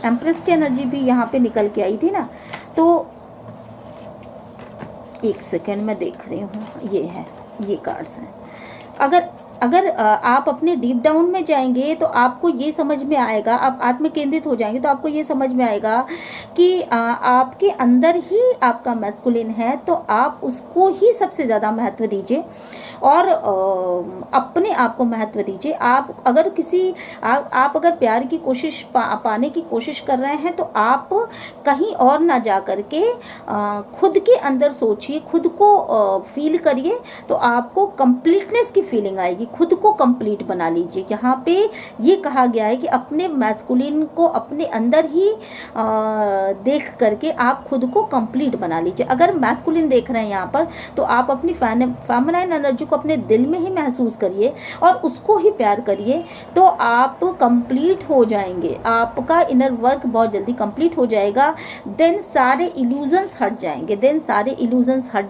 एम्प्रेस की एनर्जी भी यहाँ पे निकल के आई थी ना, तो एक सेकेंड मैं देख रही हूँ, ये है, ये कार्ड्स हैं। अगर अगर आप अपने डीप डाउन में जाएंगे तो आपको ये समझ में आएगा, आप आत्म केंद्रित हो जाएंगे तो आपको ये समझ में आएगा कि आपके अंदर ही आपका मैस्कुलिन है, तो आप उसको ही सबसे ज़्यादा महत्व दीजिए और अपने आप को महत्व दीजिए। आप अगर आप अगर प्यार की कोशिश पाने की कोशिश कर रहे हैं तो आप कहीं और ना जा करके खुद के अंदर सोचिए, खुद को फील करिए, तो आपको कंप्लीटनेस की फीलिंग आएगी। खुद को कंप्लीट बना लीजिए। यहाँ पे ये कहा गया है कि अपने मैस्कुलिन को अपने अंदर ही देख करके आप खुद को कंप्लीट बना लीजिए। अगर मैस्कुलिन देख रहे हैं यहाँ पर, तो आप अपनी फेमिनाइन एनर्जी को अपने दिल में ही महसूस करिए और उसको ही प्यार करिए, तो आप कंप्लीट हो जाएंगे। आपका इनर वर्क बहुत जल्दी कंप्लीट हो जाएगा। देन सारे इल्यूजन्स हट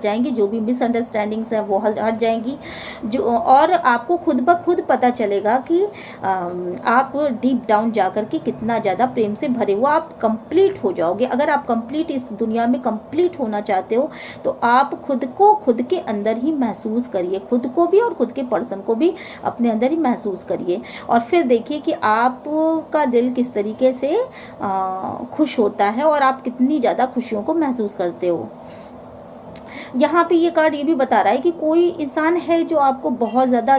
जाएंगे, जो भी मिसअंडरस्टैंडिंग्स है वो हट जाएंगी, जो और आपको खुद ब खुद पता चलेगा कि आप डीप डाउन जाकर के कितना ज़्यादा प्रेम से भरे हुआ आप कंप्लीट हो जाओगे। अगर आप कंप्लीट इस दुनिया में कंप्लीट होना चाहते हो तो आप खुद को खुद के अंदर ही महसूस करिए, खुद को भी और खुद के पर्सन को भी अपने अंदर ही महसूस करिए, और फिर देखिए कि आपका दिल किस तरीके से खुश होता है और आप कितनी ज़्यादा खुशियों को महसूस करते हो। यहाँ पे ये कार्ड ये भी बता रहा है कि कोई इंसान है जो आपको बहुत ज़्यादा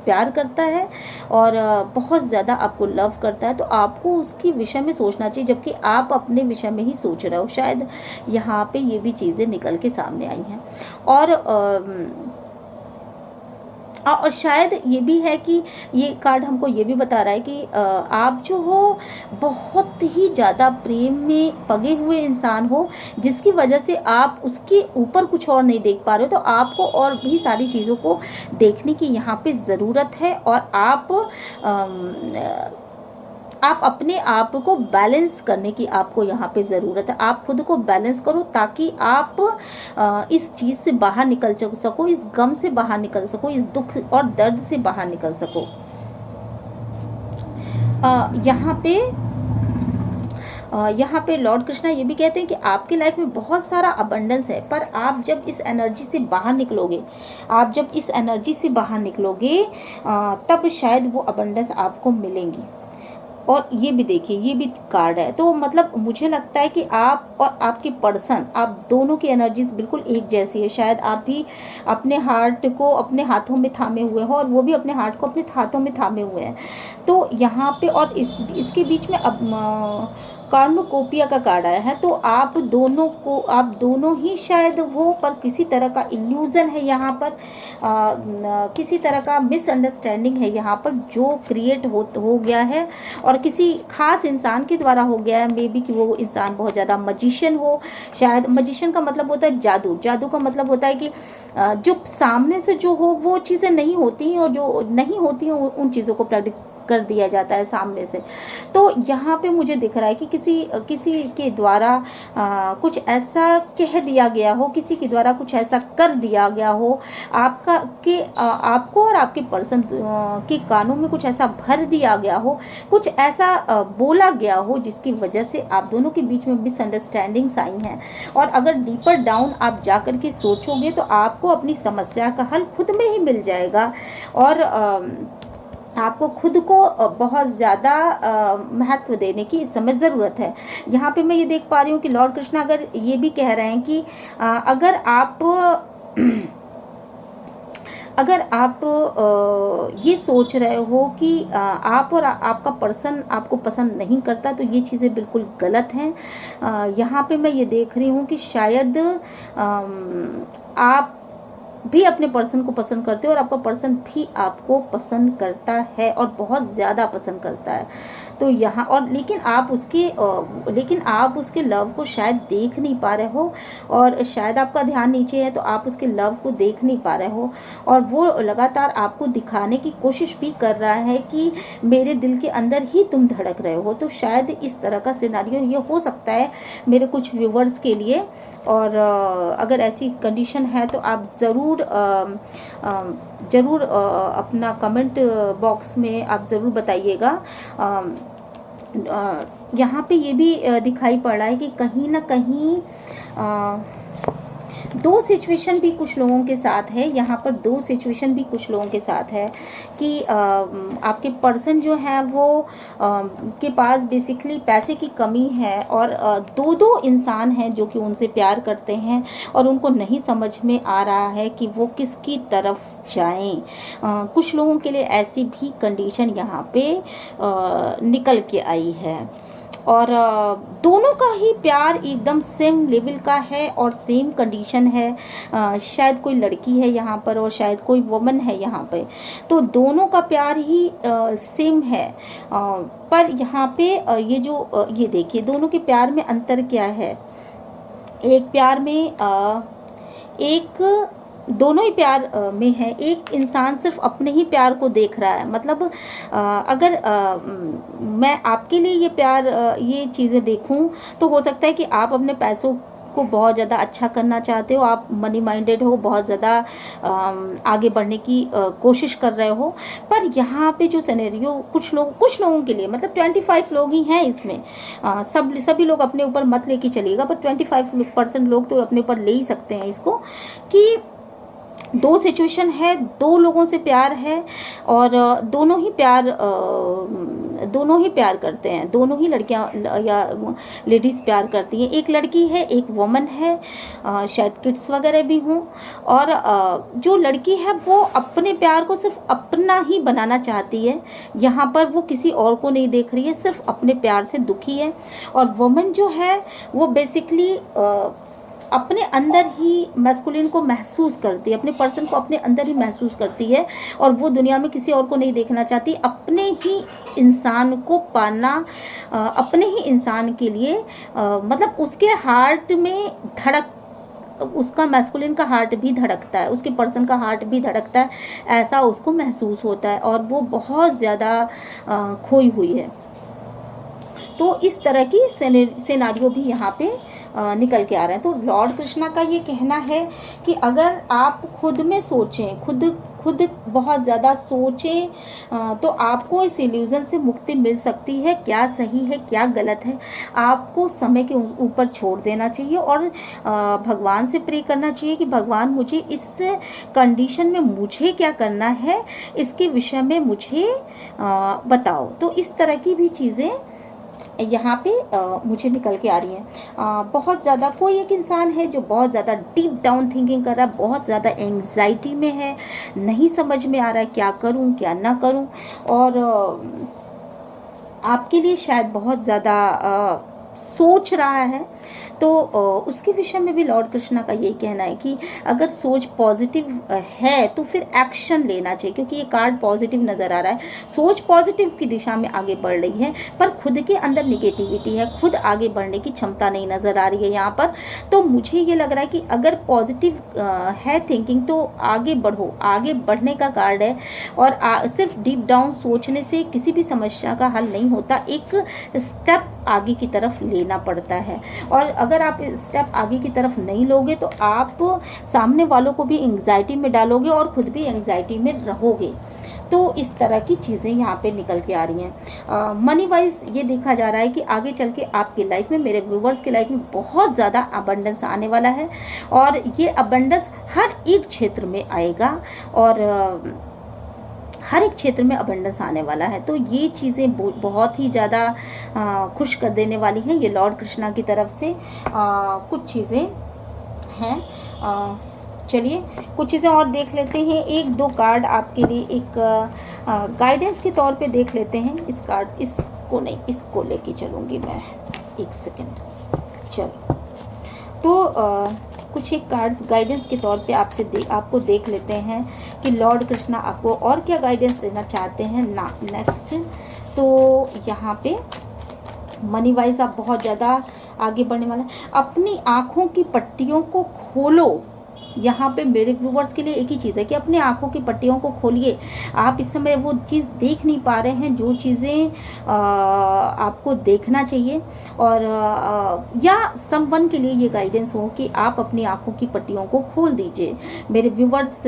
प्यार करता है और बहुत ज़्यादा आपको लव करता है, तो आपको उसके विषय में सोचना चाहिए, जबकि आप अपने विषय में ही सोच रहे हो। शायद यहाँ पे ये भी चीज़ें निकल के सामने आई हैं। और शायद ये भी है कि ये कार्ड हमको ये भी बता रहा है कि आप जो हो बहुत ही ज़्यादा प्रेम में पगे हुए इंसान हो, जिसकी वजह से आप उसके ऊपर कुछ और नहीं देख पा रहे हो, तो आपको और भी सारी चीज़ों को देखने की यहाँ पे ज़रूरत है। और आप अपने आप को बैलेंस करने की आपको यहाँ पे ज़रूरत है। आप खुद को बैलेंस करो ताकि आप इस चीज़ से बाहर निकल सको, इस गम से बाहर निकल सको, इस दुख और दर्द से बाहर निकल सको। यहाँ पे लॉर्ड कृष्णा ये भी कहते हैं कि आपकी लाइफ में बहुत सारा अबंडेंस है, पर आप जब इस एनर्जी से बाहर निकलोगे, तब शायद वो अबंडेंस आपको मिलेंगी। और ये भी देखिए, ये भी कार्ड है, तो मतलब मुझे लगता है कि आप और आपके पर्सन, आप दोनों की एनर्जीज बिल्कुल एक जैसी है। शायद आप भी अपने हार्ट को अपने हाथों में थामे हुए हो और वो भी अपने हार्ट को अपने हाथों में थामे हुए हैं। तो यहाँ पे और इसके बीच में अब कार्नुकोपिया का कार्ड आया है, तो आप दोनों ही शायद हो, पर किसी तरह का इल्यूजन है यहाँ पर, किसी तरह का मिसअंडरस्टैंडिंग है यहाँ पर जो क्रिएट हो गया है और किसी खास इंसान के द्वारा हो गया है। मे बी कि वो इंसान बहुत ज़्यादा मजिशियन हो। शायद मजिशियन का मतलब होता है जादू का मतलब होता है कि जो सामने से जो हो वो चीज़ें नहीं होती, और जो नहीं होती हैं उन चीज़ों को प्रेडिक्ट कर दिया जाता है सामने से। तो यहाँ पे मुझे दिख रहा है कि किसी के द्वारा कुछ ऐसा कह दिया गया हो, किसी के द्वारा कुछ ऐसा कर दिया गया हो, आपको और आपके पर्सन के कानों में कुछ ऐसा भर दिया गया हो, कुछ ऐसा बोला गया हो जिसकी वजह से आप दोनों के बीच में मिसअंडरस्टैंडिंग्स आई हैं। और अगर डीपर डाउन आप जा कर के सोचोगे तो आपको अपनी समस्या का हल खुद में ही मिल जाएगा, और आपको खुद को बहुत ज़्यादा महत्व देने की इस समय ज़रूरत है। यहाँ पे मैं ये देख पा रही हूँ कि लॉर्ड कृष्णा अगर ये भी कह रहे हैं कि अगर आप ये सोच रहे हो कि आप और आपका पर्सन आपको पसंद नहीं करता, तो ये चीज़ें बिल्कुल गलत हैं। यहाँ पे मैं ये देख रही हूँ कि शायद आप भी अपने पर्सन को पसंद करते हो और आपका पर्सन भी आपको पसंद करता है और बहुत ज़्यादा पसंद करता है। तो यहाँ और लेकिन आप उसके लव को शायद देख नहीं पा रहे हो, और शायद आपका ध्यान नीचे है तो आप उसके लव को देख नहीं पा रहे हो, और वो लगातार आपको दिखाने की कोशिश भी कर रहा है कि मेरे दिल के अंदर ही तुम धड़क रहे हो। तो शायद इस तरह का सिनेरियो ये हो सकता है मेरे कुछ व्यूवर्स के लिए। और अगर ऐसी कंडीशन है तो आप ज़रूर अपना कमेंट बॉक्स में आप ज़रूर बताइएगा। यहाँ पे ये भी दिखाई पड़ रहा है कि कहीं ना कहीं दो सिचुएशन भी कुछ लोगों के साथ है यहाँ पर, दो सिचुएशन भी कुछ लोगों के साथ है कि आपके पर्सन जो है वो के पास बेसिकली पैसे की कमी है, और दो दो इंसान हैं जो कि उनसे प्यार करते हैं और उनको नहीं समझ में आ रहा है कि वो किसकी तरफ जाएं। कुछ लोगों के लिए ऐसी भी कंडीशन यहाँ पे निकल के आई है, और दोनों का ही प्यार एकदम सेम लेवल का है और सेम कंडीशन है। शायद कोई लड़की है यहाँ पर और शायद कोई वुमन है यहाँ पे, तो दोनों का प्यार ही सेम है। पर यहाँ पे ये जो ये देखिए दोनों के प्यार में अंतर क्या है। एक प्यार में एक दोनों ही प्यार में है, एक इंसान सिर्फ अपने ही प्यार को देख रहा है। मतलब अगर मैं आपके लिए ये प्यार ये चीज़ें देखूं तो हो सकता है कि आप अपने पैसों को बहुत ज़्यादा अच्छा करना चाहते हो, आप मनी माइंडेड हो, बहुत ज़्यादा आगे बढ़ने की कोशिश कर रहे हो। पर यहाँ पे जो सिनेरियो कुछ लोगों के लिए, मतलब 25 लोग ही हैं इसमें, सभी लोग अपने ऊपर मत लेके चलिएगा, पर 25% लोग तो अपने ऊपर ले ही सकते हैं इसको, कि दो सिचुएशन है, दो लोगों से प्यार है और दोनों ही प्यार करते हैं, दोनों ही लड़कियां या लेडीज़ प्यार करती हैं। एक लड़की है, एक वुमन है, शायद किड्स वगैरह भी हों, और जो लड़की है वो अपने प्यार को सिर्फ अपना ही बनाना चाहती है, यहाँ पर वो किसी और को नहीं देख रही है, सिर्फ अपने प्यार से दुखी है। और वुमन जो है वो बेसिकली अपने अंदर ही मैस्कुलिन को महसूस करती है, अपने पर्सन को अपने अंदर ही महसूस करती है, और वो दुनिया में किसी और को नहीं देखना चाहती, अपने ही इंसान को पाना, अपने ही इंसान के लिए मतलब उसके हार्ट में उसका मैस्कुलिन का हार्ट भी धड़कता है, उसके पर्सन का हार्ट भी धड़कता है, ऐसा उसको महसूस होता है, और वो बहुत ज़्यादा खोई हुई है। तो इस तरह की सिनेरियो भी यहाँ पे निकल के आ रहे हैं। तो लॉर्ड कृष्णा का ये कहना है कि अगर आप खुद में सोचें, खुद बहुत ज़्यादा सोचें तो आपको इस इल्यूज़न से मुक्ति मिल सकती है। क्या सही है क्या गलत है आपको समय के ऊपर छोड़ देना चाहिए, और भगवान से प्रे करना चाहिए कि भगवान मुझे इस कंडीशन में मुझे क्या करना है, इसके विषय में मुझे बताओ। तो इस तरह की भी चीज़ें यहाँ पे मुझे निकल के आ रही हैं। बहुत ज़्यादा कोई एक इंसान है जो बहुत ज़्यादा डीप डाउन थिंकिंग कर रहा है, बहुत ज़्यादा एंग्जाइटी में है, नहीं समझ में आ रहा है क्या करूँ क्या ना करूँ, और आपके लिए शायद बहुत ज़्यादा सोच रहा है। तो उसके विषय में भी लॉर्ड कृष्णा का यही कहना है कि अगर सोच पॉजिटिव है तो फिर एक्शन लेना चाहिए, क्योंकि ये कार्ड पॉजिटिव नज़र आ रहा है, सोच पॉजिटिव की दिशा में आगे बढ़ रही है, पर खुद के अंदर निगेटिविटी है, खुद आगे बढ़ने की क्षमता नहीं नज़र आ रही है यहाँ पर। तो मुझे ये लग रहा है कि अगर पॉजिटिव है थिंकिंग तो आगे बढ़ो, आगे बढ़ने का कार्ड है, और सिर्फ डीप डाउन सोचने से किसी भी समस्या का हल नहीं होता, एक स्टेप आगे की तरफ लेना पड़ता है। और अगर आप स्टेप आगे की तरफ नहीं लोगे तो आप सामने वालों को भी एंग्जाइटी में डालोगे और खुद भी एंग्जाइटी में रहोगे। तो इस तरह की चीज़ें यहाँ पे निकल के आ रही हैं। मनी वाइज ये देखा जा रहा है कि आगे चल के आपकी लाइफ में, मेरे व्यूवर्स की लाइफ में बहुत ज़्यादा अबंडेंस आने वाला है, और ये अबंडेंस हर एक क्षेत्र में आएगा, और हर एक क्षेत्र में अबंडेंस आने वाला है। तो ये चीज़ें बहुत ही ज़्यादा खुश कर देने वाली हैं। ये लॉर्ड कृष्णा की तरफ से कुछ चीज़ें हैं। चलिए कुछ चीज़ें और देख लेते हैं। एक दो कार्ड आपके लिए एक गाइडेंस के तौर पे देख लेते हैं। इस कार्ड इसको नहीं, इसको लेके चलूँगी मैं, एक सेकेंड। चलो तो कुछ एक कार्ड्स गाइडेंस के तौर पे आपको देख लेते हैं कि लॉर्ड कृष्णा आपको और क्या गाइडेंस देना चाहते हैं ना नेक्स्ट। तो यहाँ पे मनी वाइज आप बहुत ज़्यादा आगे बढ़ने वाले हैं। अपनी आँखों की पट्टियों को खोलो, यहाँ पे मेरे व्यूवर्स के लिए एक ही चीज़ है कि अपने आँखों की पट्टियों को खोलिए। आप इस समय वो चीज़ देख नहीं पा रहे हैं जो चीज़ें आपको देखना चाहिए, और या समवन के लिए ये गाइडेंस हो कि आप अपनी आँखों की पट्टियों को खोल दीजिए। मेरे व्यूवर्स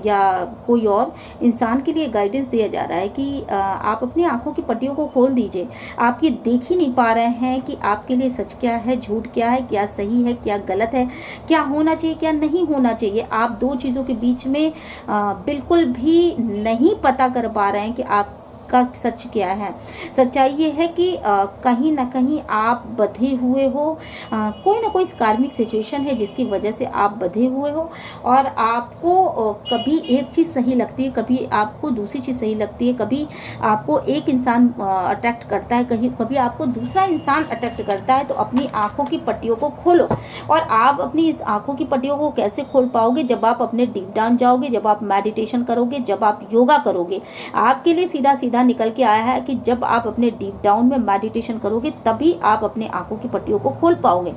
या कोई और इंसान के लिए गाइडेंस दिया जा रहा है कि आप अपनी आँखों की पट्टियों को खोल दीजिए। आप ये देख ही नहीं पा रहे हैं कि आपके लिए सच क्या है, झूठ क्या है, क्या सही है, क्या गलत है, क्या होना चाहिए, क्या नहीं होना चाहिए। आप दो चीज़ों के बीच में बिल्कुल भी नहीं पता कर पा रहे हैं कि आप का सच क्या है। सच्चाई ये है कि कहीं ना कहीं आप बंधे हुए हो, कोई ना कोई कार्मिक सिचुएशन है जिसकी वजह से आप बंधे हुए हो, और आपको कभी एक चीज़ सही लगती है, कभी आपको दूसरी चीज़ सही लगती है, कभी आपको एक इंसान अट्रैक्ट करता है, कभी आपको दूसरा इंसान अट्रैक्ट करता है। तो अपनी आँखों की पट्टियों को खोलो। और आप अपनी इस आँखों की पट्टियों को कैसे खोल पाओगे? जब आप अपने डीप डाउन जाओगे, जब आप मेडिटेशन करोगे, जब आप योगा करोगे। आपके लिए सीधा सीधा निकल के आया है कि जब आप अपने डीप डाउन में मेडिटेशन करोगे तभी आप अपने आंखों की पट्टियों को खोल पाओगे।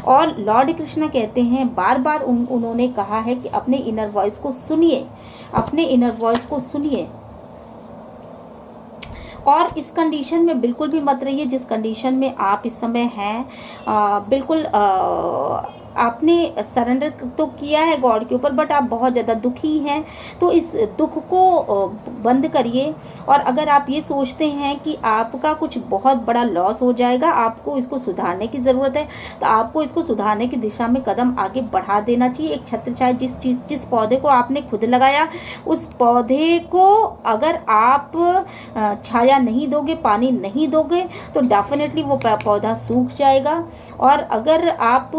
और लॉर्ड कृष्णा कहते हैं, बार बार उन्होंने कहा है कि अपने इनर वॉइस को सुनिए, अपने इनर वॉइस को सुनिए। और इस कंडीशन में बिल्कुल भी मत रहिए जिस कंडीशन में आप इस समय हैं। बिल्कुल आपने सरेंडर तो किया है गॉड के ऊपर, बट आप बहुत ज़्यादा दुखी हैं। तो इस दुख को बंद करिए। और अगर आप ये सोचते हैं कि आपका कुछ बहुत बड़ा लॉस हो जाएगा, आपको इसको सुधारने की ज़रूरत है, तो आपको इसको सुधारने की दिशा में कदम आगे बढ़ा देना चाहिए। एक छत्र छाया जिस पौधे को आपने खुद लगाया, उस पौधे को अगर आप छाया नहीं दोगे, पानी नहीं दोगे, तो डेफिनेटली वो पौधा सूख जाएगा। और अगर आप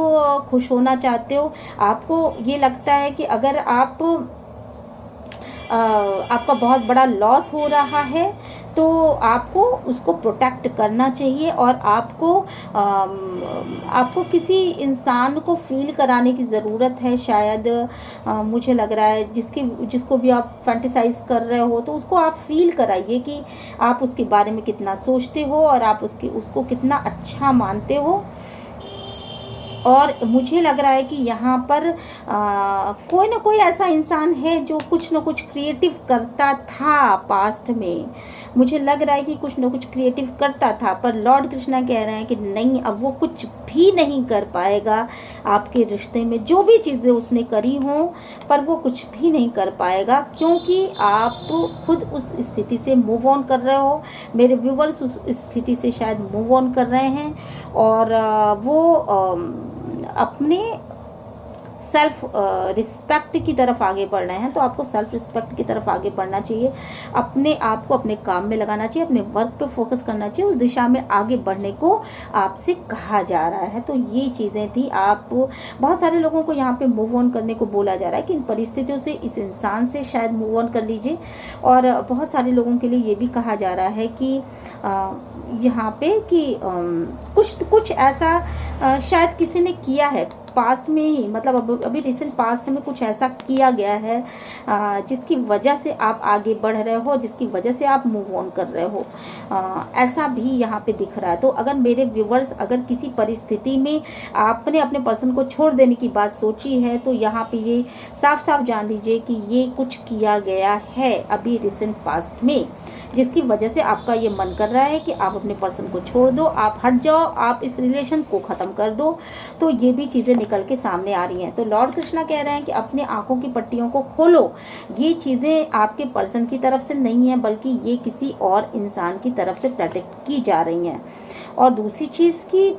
खुश होना चाहते हो, आपको ये लगता है कि अगर आपका बहुत बड़ा लॉस हो रहा है, तो आपको उसको प्रोटेक्ट करना चाहिए। और आपको किसी इंसान को फील कराने की ज़रूरत है शायद। मुझे लग रहा है जिसको भी आप फैंटेसाइज कर रहे हो, तो उसको आप फील कराइए कि आप उसके बारे में कितना सोचते हो और आप उसको कितना अच्छा मानते हो। और मुझे लग रहा है कि यहाँ पर कोई ना कोई ऐसा इंसान है जो कुछ ना कुछ क्रिएटिव करता था पास्ट में। मुझे लग रहा है कि कुछ ना कुछ क्रिएटिव करता था, पर लॉर्ड कृष्णा कह रहे हैं कि नहीं, अब वो कुछ भी नहीं कर पाएगा आपके रिश्ते में। जो भी चीज़ें उसने करी हों, पर वो कुछ भी नहीं कर पाएगा, क्योंकि आप खुद उस स्थिति से मूव ऑन कर रहे हो। मेरे व्यूवर्स उस स्थिति से शायद मूव ऑन कर रहे हैं, और वो अपने सेल्फ रिस्पेक्ट की तरफ आगे बढ़ रहे हैं। तो आपको सेल्फ रिस्पेक्ट की तरफ आगे बढ़ना चाहिए, अपने आप को अपने काम में लगाना चाहिए, अपने वर्क पे फोकस करना चाहिए, उस दिशा में आगे बढ़ने को आपसे कहा जा रहा है। तो ये चीज़ें थी। आप बहुत सारे लोगों को यहाँ पे मूव ऑन करने को बोला जा रहा है कि इन परिस्थितियों से, इस इंसान से शायद मूव ऑन कर लीजिए। और बहुत सारे लोगों के लिए ये भी कहा जा रहा है कि यहाँ पे कि कुछ ऐसा शायद किसी ने किया है पास्ट में ही, मतलब अभी रिसेंट पास्ट में कुछ ऐसा किया गया है जिसकी वजह से आप आगे बढ़ रहे हो, जिसकी वजह से आप मूव ऑन कर रहे हो। ऐसा भी यहाँ पे दिख रहा है। तो अगर मेरे व्यूवर्स, अगर किसी परिस्थिति में आपने अपने पर्सन को छोड़ देने की बात सोची है, तो यहाँ पे ये साफ साफ जान लीजिए कि ये कुछ किया गया है अभी रिसेंट पास्ट में, जिसकी वजह से आपका ये मन कर रहा है कि आप अपने पर्सन को छोड़ दो, आप हट जाओ, आप इस रिलेशन को ख़त्म कर दो। तो ये भी चीज़ें निकल के सामने आ रही हैं। तो लॉर्ड कृष्णा कह रहे हैं कि अपने आंखों की पट्टियों को खोलो। ये चीज़ें आपके पर्सन की तरफ से नहीं है, बल्कि ये किसी और इंसान की तरफ से प्रोटेक्ट की जा रही हैं। और दूसरी चीज़ की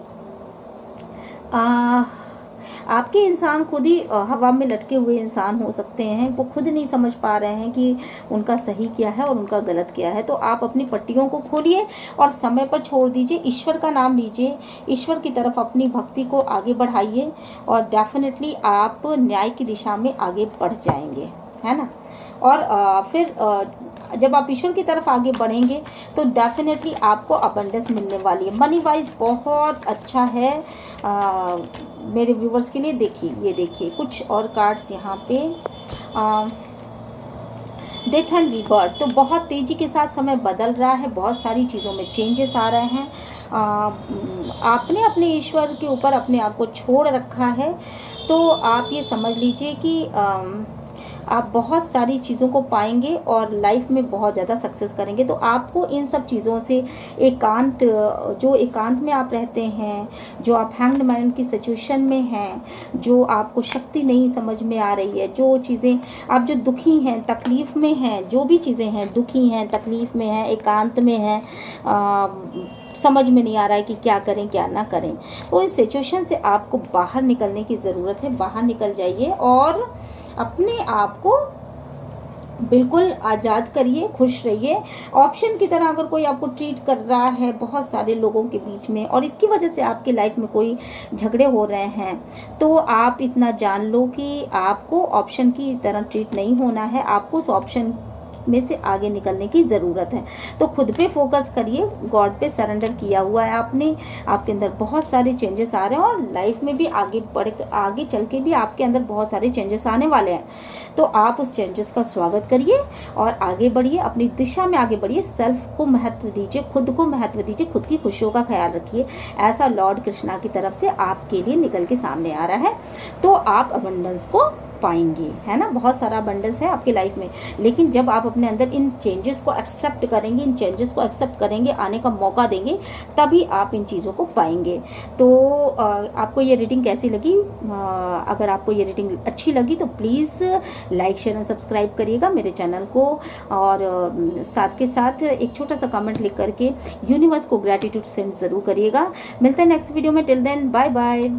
आपके इंसान खुद ही हवा में लटके हुए इंसान हो सकते हैं। वो खुद नहीं समझ पा रहे हैं कि उनका सही क्या है और उनका गलत क्या है। तो आप अपनी पट्टियों को खोलिए और समय पर छोड़ दीजिए, ईश्वर का नाम लीजिए, ईश्वर की तरफ अपनी भक्ति को आगे बढ़ाइए, और डेफिनेटली आप न्याय की दिशा में आगे बढ़ जाएंगे, है ना। और फिर जब आप ईश्वर की तरफ आगे बढ़ेंगे तो डेफिनेटली आपको अबंडेंस मिलने वाली है। मनी वाइज बहुत अच्छा है मेरे व्यूवर्स के लिए। देखिए, ये देखिए कुछ और कार्ड्स यहाँ पे डेथ एंड रीबर्थ, तो बहुत तेज़ी के साथ समय बदल रहा है, बहुत सारी चीज़ों में चेंजेस आ रहे हैं। आपने अपने ईश्वर के ऊपर अपने आप को छोड़ रखा है, तो आप ये समझ लीजिए कि आप बहुत सारी चीज़ों को पाएंगे और लाइफ में बहुत ज़्यादा सक्सेस करेंगे। तो आपको इन सब चीज़ों से एकांत, जो एकांत में आप रहते हैं, जो आप हैंग्ड मैन की सिचुएशन में हैं, जो आपको शक्ति नहीं समझ में आ रही है, जो चीज़ें आप जो दुखी हैं, तकलीफ़ में हैं, जो भी चीज़ें हैं, दुखी हैं, तकलीफ़ में हैं, एकांत में हैं, समझ में नहीं आ रहा है कि क्या करें क्या ना करें, तो इस सिचुएशन से आपको बाहर निकलने की ज़रूरत है। बाहर निकल जाइए और अपने आप को बिल्कुल आज़ाद करिए, खुश रहिए। ऑप्शन की तरह अगर कोई आपको ट्रीट कर रहा है बहुत सारे लोगों के बीच में और इसकी वजह से आपकी लाइफ में कोई झगड़े हो रहे हैं, तो आप इतना जान लो कि आपको ऑप्शन की तरह ट्रीट नहीं होना है, आपको उस ऑप्शन में से आगे निकलने की ज़रूरत है। तो खुद पे फोकस करिए, गॉड पे सरेंडर किया हुआ है आपने, आपके अंदर बहुत सारे चेंजेस आ रहे हैं और लाइफ में भी आगे चल के भी आपके अंदर बहुत सारे चेंजेस आने वाले हैं। तो आप उस चेंजेस का स्वागत करिए और आगे बढ़िए, अपनी दिशा में आगे बढ़िए। सेल्फ को महत्व दीजिए, खुद को महत्व दीजिए, खुद की खुशियों का ख्याल रखिए। ऐसा लॉर्ड कृष्णा की तरफ से आपके लिए निकल के सामने आ रहा है, तो आप अबंडेंस को पाएंगे, है ना। बहुत सारा अबंडेंस है आपकी लाइफ में, लेकिन जब आप अपने अंदर इन चेंजेस को एक्सेप्ट करेंगे, इन चेंजेस को एक्सेप्ट करेंगे, आने का मौका देंगे, तभी आप इन चीज़ों को पाएंगे। तो आपको ये रीडिंग कैसी लगी? अगर आपको ये रीडिंग अच्छी लगी तो please like share and subscribe करिएगा मेरे चैनल को, और साथ के साथ एक छोटा सा कमेंट लिख करके यूनिवर्स को ग्रैटिट्यूड सेंड ज़रूर करिएगा। मिलते हैं नेक्स्ट वीडियो में, टिल देन बाय बाय।